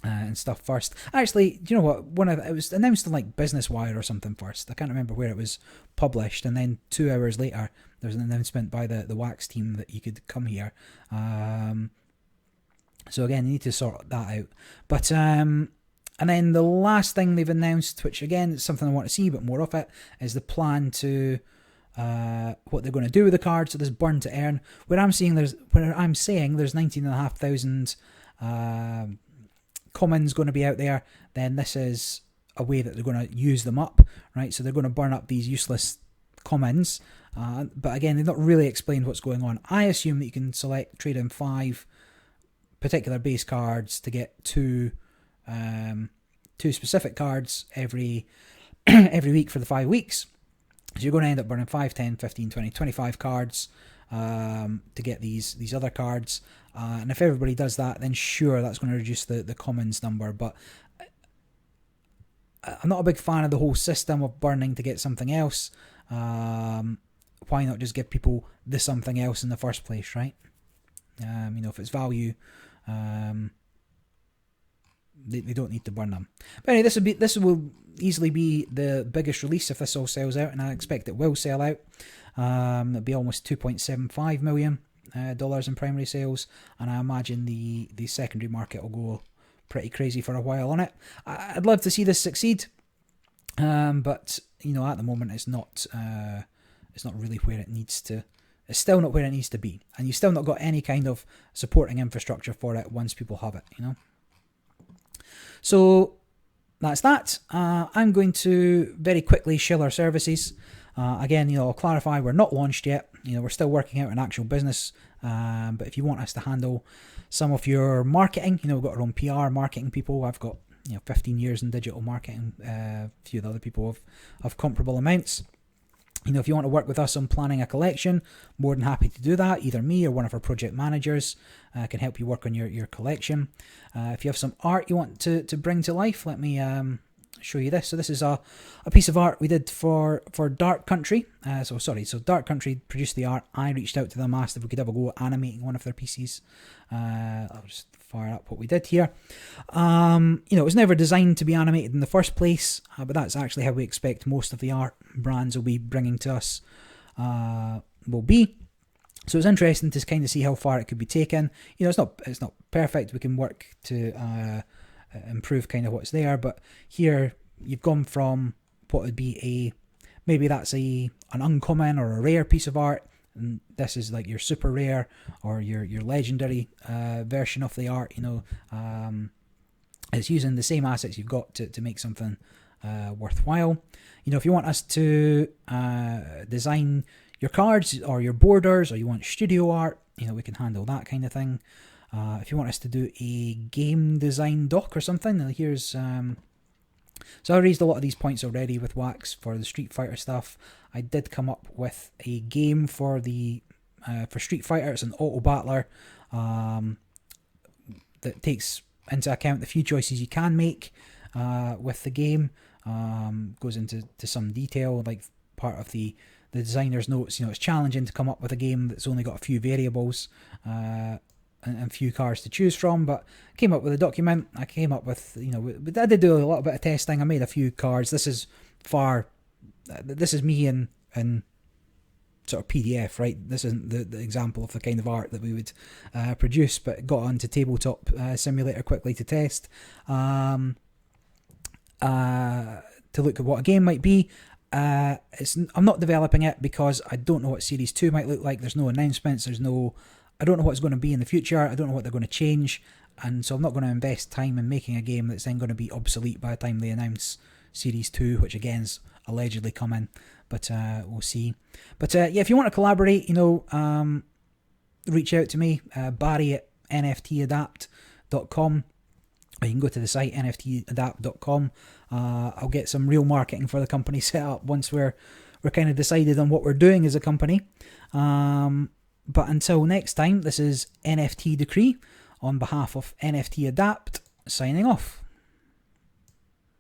and stuff first. Actually, do you know what? It was announced on like Business Wire or something first. I can't remember where it was published, and then 2 hours later, there was an announcement by the Wax team that you could come here. So again, you need to sort that out. But and then the last thing they've announced, which again is something I want to see, but more of it, is the plan to what they're going to do with the cards. So there's burn to earn. Where I'm saying there's 19,500 commons going to be out there, then this is a way that they're going to use them up, right? So they're going to burn up these useless commons. But again, they've not really explained what's going on. I assume that you can trade in 5 particular base cards to get two specific cards every week for the 5 weeks. So you're going to end up burning 5, 10, 15, 20, 25 cards to get these other cards. And if everybody does that, then sure, that's going to reduce the commons number. But I'm not a big fan of the whole system of burning to get something else. Why not just give people the something else in the first place, right? If it's value, they don't need to burn them. But anyway, this will easily be the biggest release if this all sells out, and I expect it will sell out. It'll be almost $2.75 million in primary sales, and I imagine the secondary market will go pretty crazy for a while on it. I'd love to see this succeed, but at the moment it's not really where it needs to. It's still not where it needs to be, and you've still not got any kind of supporting infrastructure for it once people have it. So that's that. I'm going to very quickly shill our services. Again, I'll clarify, we're not launched yet. We're still working out an actual business. But if you want us to handle some of your marketing, we've got our own PR marketing people. I've got 15 years in digital marketing. A few of the other people have comparable amounts. If you want to work with us on planning a collection, more than happy to do that. Either me or one of our project managers can help you work on your collection. If you have some art you want to bring to life, let me show you this. So this is a piece of art we did for Dark Country. So Dark Country produced the art. I reached out to them, asked if we could have a go at animating one of their pieces. I'll just fire up what we did here. It was never designed to be animated in the first place, but that's actually how we expect most of the art brands will be bringing to us will be. So it's interesting to kind of see how far it could be taken. It's not perfect. We can work to improve kind of what's there, but here you've gone from what would be maybe that's an uncommon or a rare piece of art, and this is like your super rare or your legendary version of the art. It's using the same assets you've got to make something worthwhile. If you want us to design your cards or your borders, or you want studio art, we can handle that kind of thing. If you want us to do a game design doc or something, here's so I raised a lot of these points already with Wax for the Street Fighter stuff. I did come up with a game for Street Fighter. It's an auto battler that takes into account the few choices you can make with the game. Goes into some detail, like part of the designer's notes. It's challenging to come up with a game that's only got a few variables and few cards to choose from, but I came up with a document. I came up with, I did do a little bit of testing. I made a few cards. This is me in sort of PDF, right? This isn't the example of the kind of art that we would produce, but got onto Tabletop Simulator quickly to test, to look at what a game might be. I'm not developing it because I don't know what Series 2 might look like. There's no announcements. I don't know what it's going to be in the future. I don't know what they're going to change. And so I'm not going to invest time in making a game that's then going to be obsolete by the time they announce Series 2, which again's allegedly coming. But we'll see. But if you want to collaborate, reach out to me, Barry at nftadapt.com. Or you can go to the site, nftadapt.com. I'll get some real marketing for the company set up once we're kind of decided on what we're doing as a company. But until next time, this is NFT Decree on behalf of NFT Adapt, signing off.